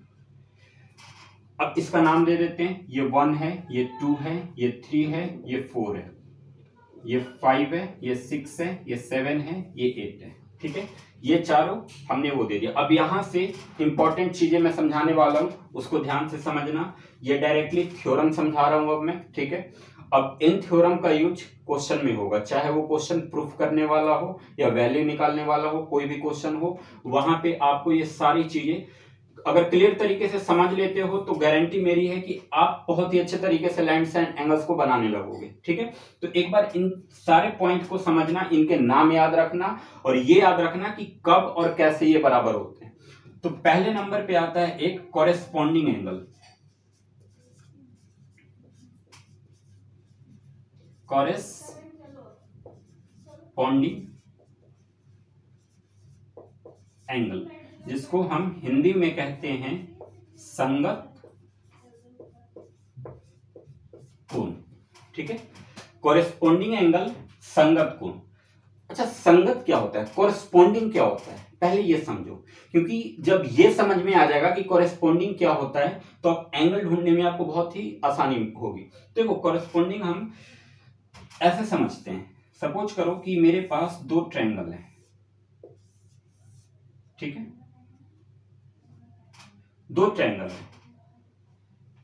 अब इसका नाम दे देते हैं, ये 1 है, ये 2 है, ये 3 है, ये 4 है, ये 5 है, ये 6 है, ये 7 है, ये 8 है, ठीक है। ये चारों हमने वो दे दिया। अब यहां से इंपॉर्टेंट चीजें मैं समझाने वाला हूं, उसको ध्यान से समझना। ये डायरेक्टली थ्योरम समझा रहा हूं अब मैं, ठीक है। अब इन थ्योरम का यूज क्वेश्चन में होगा, चाहे वो क्वेश्चन प्रूफ करने वाला हो या वैल्यू निकालने वाला हो, कोई भी क्वेश्चन हो, वहां पे आपको ये सारी चीजें अगर क्लियर तरीके से समझ लेते हो तो गारंटी मेरी है कि आप बहुत ही अच्छे तरीके से लाइन्स एंड एंगल्स को बनाने लगोगे, ठीक है। तो एक बार इन सारे पॉइंट को समझना, इनके नाम याद रखना, और ये याद रखना कि कब और कैसे ये बराबर होते हैं। तो पहले नंबर पे आता है एक कॉरेस्पॉन्डिंग एंगल, कॉरेस्पॉन्डिंग एंगल, जिसको हम हिंदी में कहते हैं संगत कोण, ठीक है। कॉरेस्पॉन्डिंग एंगल, संगत कोण। अच्छा, संगत क्या होता है, कॉरेस्पॉन्डिंग क्या होता है, पहले ये समझो, क्योंकि जब ये समझ में आ जाएगा कि कॉरेस्पॉन्डिंग क्या होता है तो आप एंगल ढूंढने में आपको बहुत ही आसानी होगी। देखो कॉरेस्पॉन्डिंग हम ऐसे समझते हैं, सपोज करो कि मेरे पास दो ट्रायंगल है, ठीक है, दो ट्रायंगल है,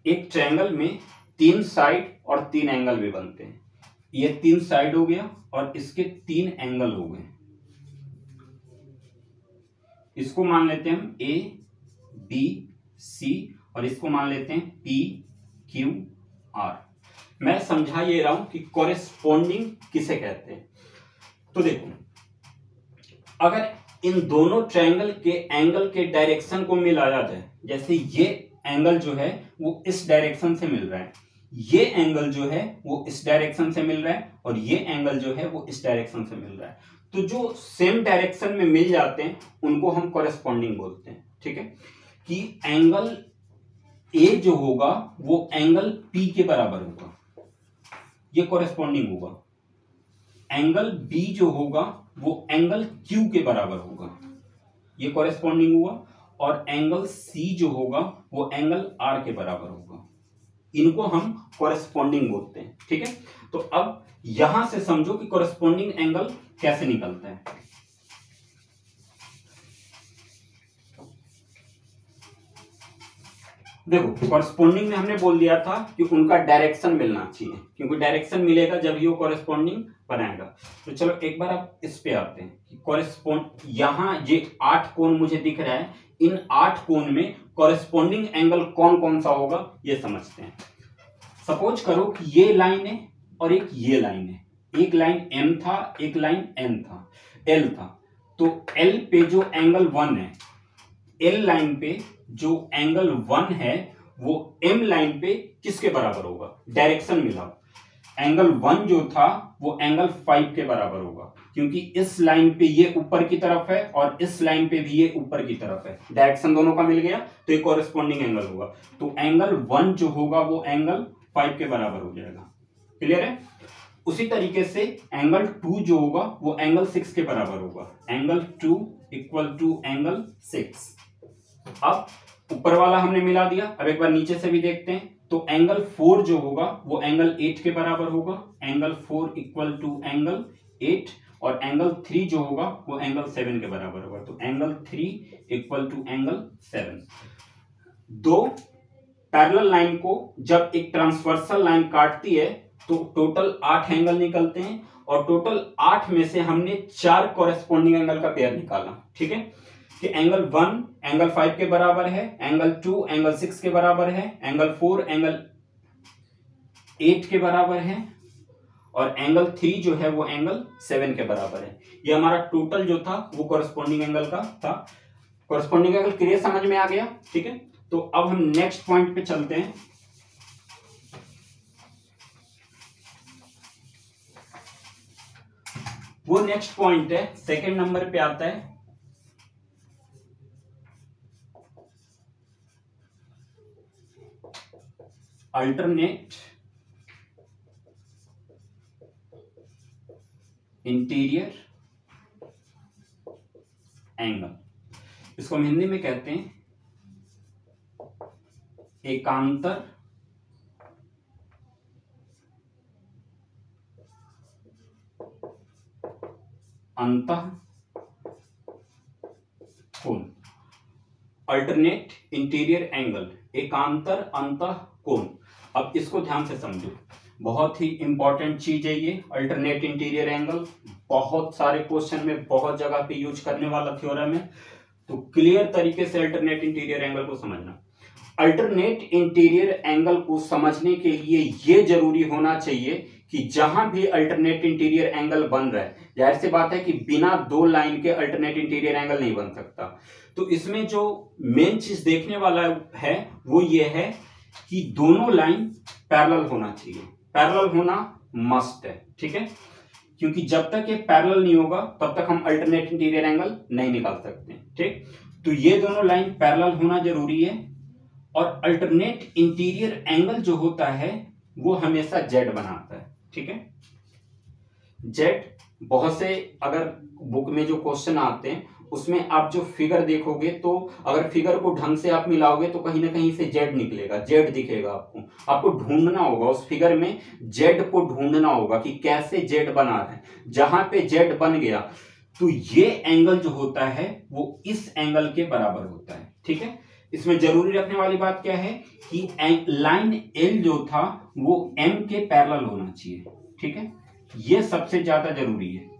एक ट्रायंगल में 3 साइड और 3 एंगल भी बनते हैं। ये 3 साइड हो गया और इसके 3 एंगल हो गए। इसको मान लेते हैं हम ए बी सी, और इसको मान लेते हैं पी क्यू आर। मैं समझा ये रहा हूं कि कॉरेस्पॉन्डिंग किसे कहते हैं। तो देखो, अगर इन दोनों ट्रायंगल के एंगल के डायरेक्शन को मिलाया जाए, जैसे ये एंगल जो है वो इस डायरेक्शन से मिल रहा है, ये एंगल जो है वो इस डायरेक्शन से मिल रहा है, और ये एंगल जो है वो इस डायरेक्शन से मिल रहा है। तो जो सेम डायरेक्शन में मिल जाते हैं उनको हम कॉरेस्पॉन्डिंग बोलते हैं। ठीक है, कि एंगल ए जो होगा वो एंगल पी के बराबर होगा, ये कॉरेस्पॉन्डिंग होगा। एंगल बी जो होगा वो एंगल क्यू के बराबर होगा, ये कॉरेस्पॉन्डिंग हुआ। और एंगल सी जो होगा वो एंगल आर के बराबर होगा, इनको हम कॉरेस्पॉन्डिंग बोलते हैं। ठीक है, तो अब यहां से समझो कि कॉरेस्पॉन्डिंग एंगल कैसे निकलता है। देखो, कॉरेस्पॉन्डिंग में हमने बोल दिया था कि उनका डायरेक्शन मिलना चाहिए, क्योंकि डायरेक्शन मिलेगा जब ही वो कॉरेस्पॉन्डिंग बनाएगा। तो चलो एक बार आप इस पे आते हैं कि कॉरेस्पॉन्ड, यहां ये 8 कोण मुझे दिख रहा है, इन 8 कोण में कॉरेस्पॉन्डिंग एंगल कौन कौन सा होगा ये समझते हैं। सपोज करो कि ये लाइन है और एक ये लाइन है, एक लाइन एम था, एक लाइन एन था, एल था। तो एल पे जो एंगल 1 है, एल लाइन पे जो एंगल 1 है वो एम लाइन पे किसके बराबर होगा, डायरेक्शन मिला। एंगल 1 जो था वो एंगल 5 के बराबर होगा, क्योंकि इस लाइन पे ये ऊपर की तरफ है और इस लाइन पे भी ये ऊपर की तरफ है, डायरेक्शन दोनों का मिल गया तो ये कॉरेस्पॉन्डिंग एंगल होगा। तो एंगल 1 जो होगा वो एंगल 5 के बराबर हो जाएगा। क्लियर है? उसी तरीके से एंगल 2 जो होगा वो एंगल 6 के बराबर होगा, एंगल 2 इक्वल टू एंगल 6। अब ऊपर वाला हमने मिला दिया, अब एक बार नीचे से भी देखते हैं। तो एंगल 4 जो होगा वो एंगल 8 के बराबर होगा, एंगल 4 इक्वल टू एंगल 8, और एंगल 3 जो होगा वो एंगल 7 के बराबर होगा। तो एंगल 3 इक्वल टू एंगल 7। दो पैरेलल लाइन को जब एक ट्रांसवर्सल लाइन काटती है तो टोटल 8 एंगल निकलते हैं, और टोटल 8 में से हमने 4 कॉरेस्पॉन्डिंग एंगल का पेयर निकाला। ठीक है, कि एंगल 1 एंगल 5 के बराबर है, एंगल 2 एंगल 6 के बराबर है, एंगल 4 एंगल 8 के बराबर है, और एंगल 3 जो है वो एंगल 7 के बराबर है। ये हमारा टोटल जो था वो कॉरेस्पॉन्डिंग एंगल का था। कॉरेस्पॉन्डिंग एंगल क्लियर समझ में आ गया? ठीक है, तो अब हम नेक्स्ट पॉइंट पे चलते हैं। वो नेक्स्ट पॉइंट है, सेकंड नंबर पे आता है अल्टरनेट इंटीरियर एंगल। इसको हम हिंदी में कहते हैं एकांतर अंतः कोण। अल्टरनेट इंटीरियर एंगल, एकांतर अंतः कोण। अब इसको ध्यान से समझो, बहुत ही इंपॉर्टेंट चीज है ये अल्टरनेट इंटीरियर एंगल। बहुत सारे क्वेश्चन में बहुत जगह पे यूज करने वाला थ्योरम है, तो क्लियर तरीके से अल्टरनेट इंटीरियर एंगल को समझना। अल्टरनेट इंटीरियर एंगल को समझने के लिए ये जरूरी होना चाहिए कि जहां भी अल्टरनेट इंटीरियर एंगल बन रहा है, जाहिर सी बात है कि बिना 2 लाइन के अल्टरनेट इंटीरियर एंगल नहीं बन सकता। तो इसमें जो मेन चीज देखने वाला है वो ये है कि दोनों लाइन पैरेलल होना चाहिए। पैरेलल होना मस्ट है। ठीक है, क्योंकि जब तक ये पैरेलल नहीं होगा तब तक हम अल्टरनेट इंटीरियर एंगल नहीं निकाल सकते। ठीक, तो ये दोनों लाइन पैरेलल होना जरूरी है। और अल्टरनेट इंटीरियर एंगल जो होता है वो हमेशा जेड बनाता है। ठीक है, जेड बहुत से अगर बुक में जो क्वेश्चन आते हैं उसमें आप जो फिगर देखोगे तो अगर फिगर को ढंग से आप मिलाओगे तो कहीं ना कहीं से जेड निकलेगा, जेड दिखेगा। आपको ढूंढना होगा उस फिगर में, जेड को ढूंढना होगा कि कैसे जेड बना रहा है। जहां पे जेड बन गया तो ये एंगल जो होता है वो इस एंगल के बराबर होता है। ठीक है, इसमें जरूरी रखने वाली बात क्या है कि लाइन एल जो था वो एम के पैरेलल होना चाहिए। ठीक है, ये सबसे ज्यादा जरूरी है।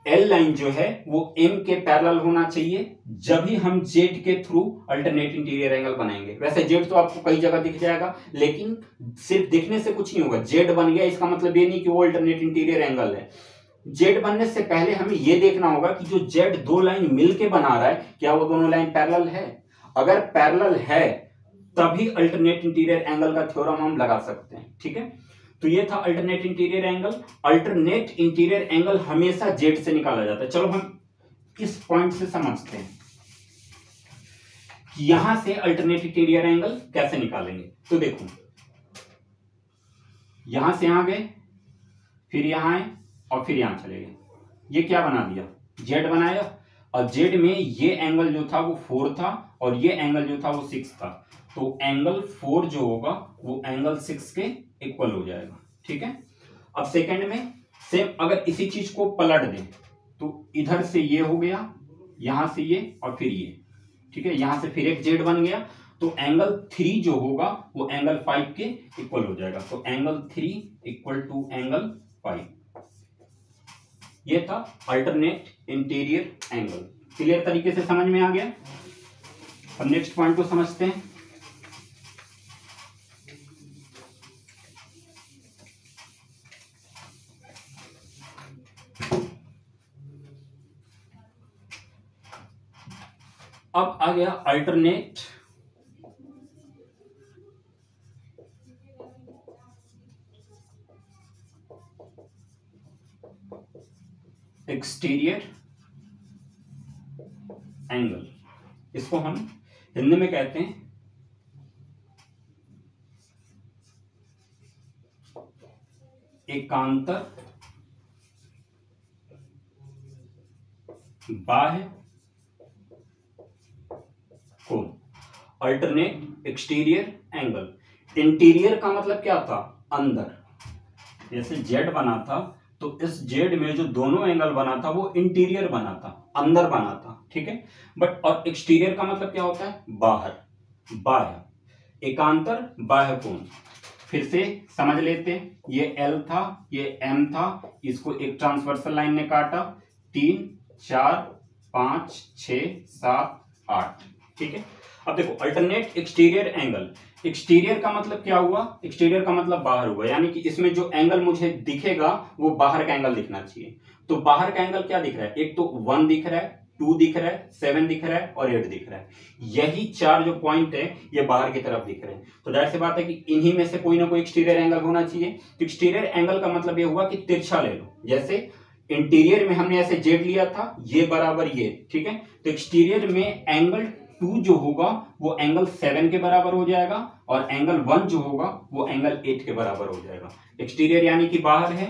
एल लाइन जो है वो एम के पैरेलल होना चाहिए, जब ही हम जेड के थ्रू अल्टरनेट इंटीरियर एंगल बनाएंगे। वैसे जेड तो आपको कई जगह दिख जाएगा, लेकिन सिर्फ दिखने से कुछ नहीं होगा। जेड बन गया इसका मतलब ये नहीं कि वो अल्टरनेट इंटीरियर एंगल है। जेड बनने से पहले हमें यह देखना होगा कि जो जेड 2 लाइन मिलके बना रहा है क्या वो दोनों लाइन पैरेलल है। अगर पैरेलल है तभी अल्टरनेट इंटीरियर एंगल का थ्योरम हम लगा सकते हैं। ठीक है, तो ये था alternate interior angle. Alternate interior angle हमेशा जेड से निकाला जाता है। चलो हम इस पॉइंट से समझते हैं कि यहां से अल्टरनेट इंटीरियर एंगल कैसे निकालेंगे। तो देखो, यहां से यहां गए, फिर यहां आए और फिर यहां चले गए। ये क्या बना दिया, जेड बनाया, और जेड में ये एंगल जो था वो 4 था और ये एंगल जो था वो 6 था। तो एंगल 4 जो होगा वो एंगल 6 के इक्वल हो जाएगा। ठीक है, अब सेकंड में सेम अगर इसी चीज को पलट दें तो इधर से ये हो गया, यहां से ये और फिर ये। ठीक है, यहां से फिर एक जेड बन गया, तो एंगल 3 जो होगा वो एंगल 5 के इक्वल हो जाएगा। तो एंगल 3 इक्वल टू एंगल 5। ये था अल्टरनेट इंटीरियर एंगल। क्लियर तरीके से समझ में आ गया। अब नेक्स्ट पॉइंट को समझते हैं। अब आ गया अल्टरनेट एक्सटीरियर एंगल। इसको हम हिंदी में कहते हैं एकांतर बाह्य कोण। Alternate exterior angle. इंटीरियर का मतलब क्या था, अंदर। जैसे जेड बना था तो इस जेड में जो दोनों एंगल बना था वो इंटीरियर बना था, अंदर बना था। ठीक है, बट और एक्सटीरियर का मतलब क्या होता है, बाहर, बाह्य, एकांतर बाह्य कोण। फिर से समझ लेते हैं, ये एल था, ये एम था, इसको एक ट्रांसवर्सल लाइन ने काटा, 3 4 5 6 7 8। ठीक है, अब देखो अल्टरनेट एक्सटीरियर एंगल। एक्सटीरियर का मतलब क्या हुआ, एक्सटीरियर का मतलब बाहर हुआ, यानी कि इसमें जो एंगल मुझे दिखेगा वो बाहर का एंगल दिखना चाहिए। तो बाहर का एंगल क्या दिख रहा है, एक तो 1 दिख रहा है, 2 दिख रहा है, 7 दिख रहा है और 8 दिख रहा है। यही 4 जो पॉइंट है ये बाहर की तरफ दिख रहे हैं। तो जाहिर सी बात है कि इन्हीं में से कोई ना कोई एक्सटीरियर एंगल होना चाहिए। तो एक्सटीरियर एंगल का मतलब ये हुआ कि तिरछा ले लो। जैसे इंटीरियर में हमने ऐसे जेड लिया था, ये बराबर ये। ठीक है, तो एक्सटीरियर में एंगल 2 जो होगा वो एंगल 7 के बराबर हो जाएगा और एंगल 1 जो होगा वो एंगल 8 के बराबर हो जाएगा। एक्सटीरियर यानी कि बाहर है,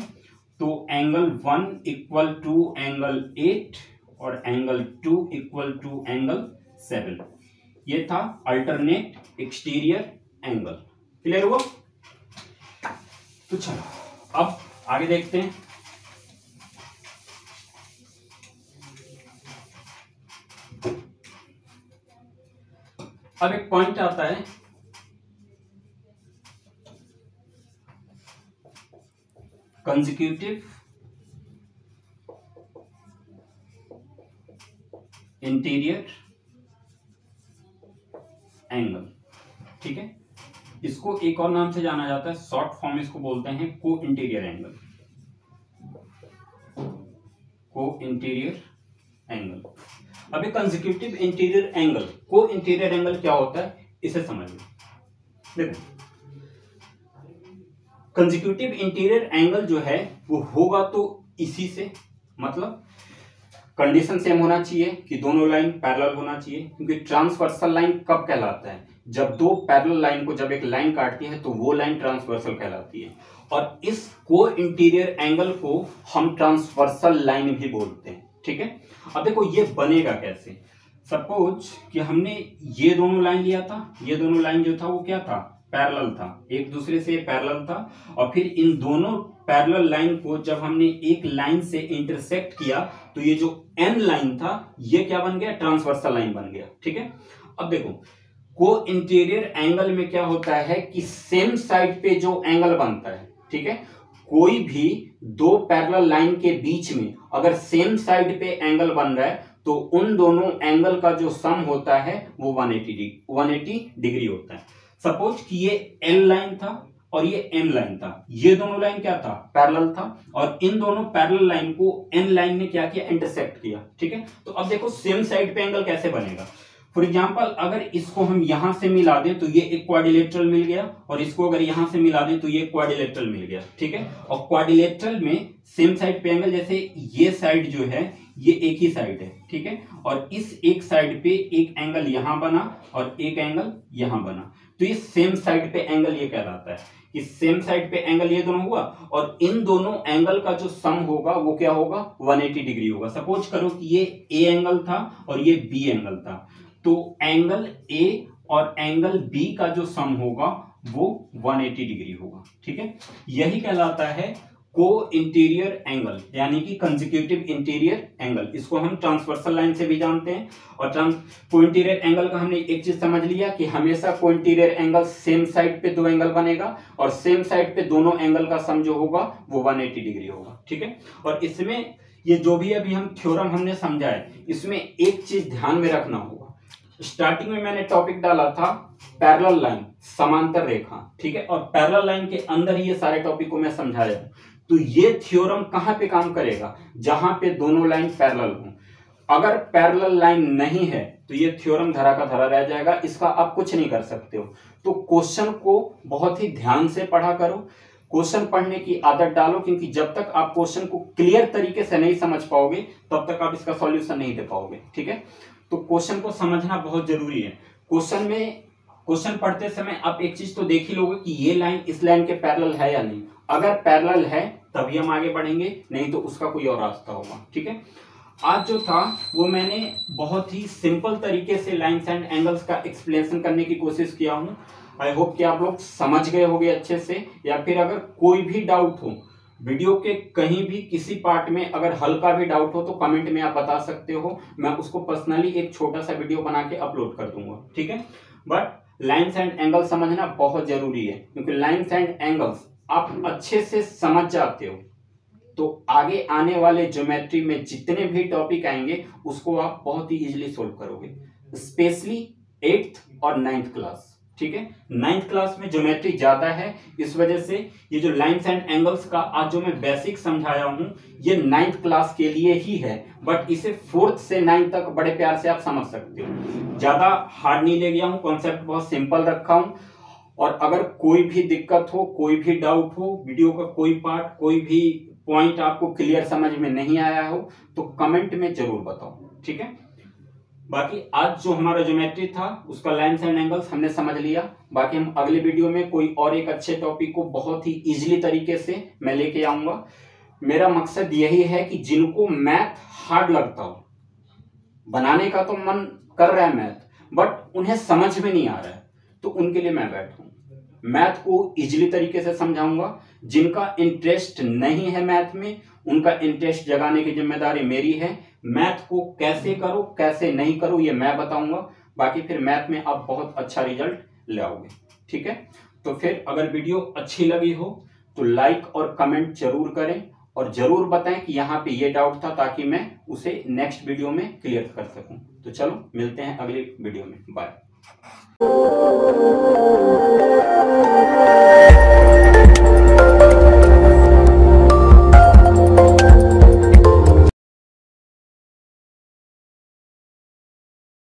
तो एंगल 1 इक्वल टू एंगल 8 और एंगल 2 इक्वल टू एंगल 7। ये था अल्टरनेट एक्सटीरियर एंगल। क्लियर हुआ। तो चलो अब आगे देखते हैं। अब एक पॉइंट आता है कंसेक्यूटिव इंटीरियर एंगल। ठीक है, इसको एक और नाम से जाना जाता है, शॉर्ट फॉर्म इसको बोलते हैं को इंटीरियर एंगल। को इंटीरियर एंगल। अभी कंसेक्यूटिव इंटीरियर एंगल, को इंटीरियर एंगल क्या होता है इसे समझ लो। देखो कंसेक्यूटिव इंटीरियर एंगल जो है वो होगा तो इसी से, मतलब कंडीशन सेम होना चाहिए कि दोनों लाइन पैरेलल होना चाहिए। क्योंकि ट्रांसवर्सल लाइन कब कहलाता है, जब दो पैरेलल लाइन को जब एक लाइन काटती है तो वो लाइन ट्रांसवर्सल कहलाती है। और इस को इंटीरियर एंगल को हम ट्रांसवर्सल लाइन भी बोलते हैं। ठीक है, अब देखो ये बनेगा कैसे। सपोज कि हमने ये दोनों लाइन लिया था, ये दोनों लाइन जो था वो क्या था, पैरेलल था, एक दूसरे से पैरेलल था। और फिर इन दोनों पैरेलल लाइन को जब हमने एक लाइन से इंटरसेक्ट किया तो ये जो एन लाइन था ये क्या बन गया, ट्रांसवर्सल लाइन बन गया। ठीक है, अब देखो को इंटीरियर एंगल में क्या होता है कि सेम साइड पे जो एंगल बनता है, ठीक है, कोई भी दो पैरेलल लाइन के बीच में अगर सेम साइड पे एंगल बन रहा है तो उन दोनों एंगल का जो सम होता है वो 180 डिग्री होता है। सपोज कि ये एल लाइन था और ये एम लाइन था, ये दोनों लाइन क्या था, पैरेलल था, और इन दोनों पैरेलल लाइन को एन लाइन ने क्या किया, इंटरसेक्ट किया। ठीक है, तो अब देखो सेम साइड पे एंगल कैसे बनेगा। फॉर एग्जाम्पल अगर इसको हम यहां से मिला दें तो ये एक क्वाड्रिलेटरल मिल गया, और इसको अगर यहां से मिला दें तो ये क्वाड्रिलेटरल मिल गया, ठीक है। और क्वाड्रिलेटरल में सेम साइड पे एंगल, जैसे ये साइड जो है ये एक ही साइड है, ठीक है, और इस एक साइड पे एक एंगल यहां बना और एक एंगल यहां बना, तो ये सेम साइड पे एंगल ये कहलाता है कि सेम साइड पे एंगल ये दोनों हुआ, और इन दोनों एंगल का जो सम होगा वो क्या होगा, 180 डिग्री होगा। सपोज करो कि ये ए एंगल था और ये बी एंगल था, तो एंगल ए और एंगल बी का जो सम होगा वो 180 डिग्री होगा, ठीक है। यही कहलाता है को इंटीरियर एंगल, यानी कि कंसेक्यूटिव इंटीरियर एंगल। इसको हम ट्रांसवर्सल लाइन से भी जानते हैं। और को इंटीरियर एंगल का हमने एक चीज समझ लिया कि हमेशा को इंटीरियर एंगल सेम साइड पे दो एंगल बनेगा, और सेम साइड पे दोनों एंगल का सम जो होगा वो 180 डिग्री होगा, ठीक है। और इसमें ये जो भी अभी हम थ्योरम हमने समझा है, इसमें एक चीज ध्यान में रखना होगा। स्टार्टिंग में मैंने टॉपिक डाला था पैरेलल लाइन, समांतर रेखा, ठीक है, और पैरेलल लाइन के अंदर ही ये सारे टॉपिक को मैं समझाया हूं। तो ये थ्योरम कहां पे काम करेगा, जहां पे दोनों लाइन पैरेलल हो। अगर पैरेलल लाइन नहीं है तो ये थ्योरम धरा का धरा रह जाएगा, इसका आप कुछ नहीं कर सकते हो। तो क्वेश्चन को बहुत ही ध्यान से पढ़ा करो, क्वेश्चन पढ़ने की आदत डालो, क्योंकि जब तक आप क्वेश्चन को क्लियर तरीके से नहीं समझ पाओगे तब तक आप इसका सॉल्यूशन नहीं दे पाओगे, ठीक है। तो क्वेश्चन को समझना बहुत जरूरी है। क्वेश्चन पढ़ते समय आप एक चीज तो देख ही लोगे कि ये लाइन इस लाइन के पैरेलल है या नहीं। अगर पैरेलल है तभी हम आगे बढ़ेंगे, नहीं तो उसका कोई और रास्ता होगा, ठीक है। आज जो था वो मैंने बहुत ही सिंपल तरीके से लाइंस एंड एंगल्स का एक्सप्लेनेशन करने की कोशिश किया हूं। आई होप कि आप लोग समझ गए होंगे अच्छे से, या फिर अगर कोई भी डाउट हो वीडियो के कहीं भी किसी पार्ट में, अगर हल्का भी डाउट हो तो कमेंट में आप बता सकते हो, मैं उसको पर्सनली एक छोटा सा वीडियो बना के अपलोड कर दूंगा, ठीक है। बट लाइंस एंड एंगल समझना बहुत जरूरी है, क्योंकि लाइंस एंड एंगल्स आप अच्छे से समझ जाते हो तो आगे आने वाले ज्योमेट्री में जितने भी टॉपिक आएंगे उसको आप बहुत ही इजीली सोल्व करोगे, स्पेशली 8th और 9th क्लास, ठीक है। 9th क्लास में ज्योमेट्री ज्यादा है, इस वजह से ये जो लाइंस एंड एंगल्स का आज जो मैं बेसिक समझाया हूं ये 9th क्लास के लिए ही है, बट इसे 4th से 9th तक बड़े प्यार से आप समझ सकते हो। ज्यादा हार्ड नहीं ले गया हूं, कॉन्सेप्ट बहुत सिंपल रखा हूं। और अगर कोई भी दिक्कत हो, कोई भी डाउट हो, वीडियो का कोई पार्ट, कोई भी पॉइंट आपको क्लियर समझ में नहीं आया हो तो कमेंट में जरूर बताओ, ठीक है। बाकी आज जो हमारा ज्योमेट्री था उसका लाइंस एंड एंगल्स हमने समझ लिया। बाकी हम अगले वीडियो में कोई और एक अच्छे टॉपिक को बहुत ही इजीली तरीके से मैं लेके आऊंगा। मेरा मकसद यही है कि जिनको मैथ हार्ड लगता हो, बनाने का तो मन कर रहा है मैथ, बट उन्हें समझ में नहीं आ रहा है, तो उनके लिए मैं बैठा हूं। मैथ को इजीली तरीके से समझाऊंगा। जिनका इंटरेस्ट नहीं है मैथ में, उनका इंटरेस्ट जगाने की जिम्मेदारी मेरी है। मैथ को कैसे करो कैसे नहीं करो ये मैं बताऊंगा। बाकी फिर मैथ में आप बहुत अच्छा रिजल्ट ले आओगे, ठीक है। तो फिर अगर वीडियो अच्छी लगी हो तो लाइक और कमेंट जरूर करें, और जरूर बताएं कि यहाँ पे ये डाउट था, ताकि मैं उसे नेक्स्ट वीडियो में क्लियर कर सकूं। तो चलो मिलते हैं अगले वीडियो में, बाय।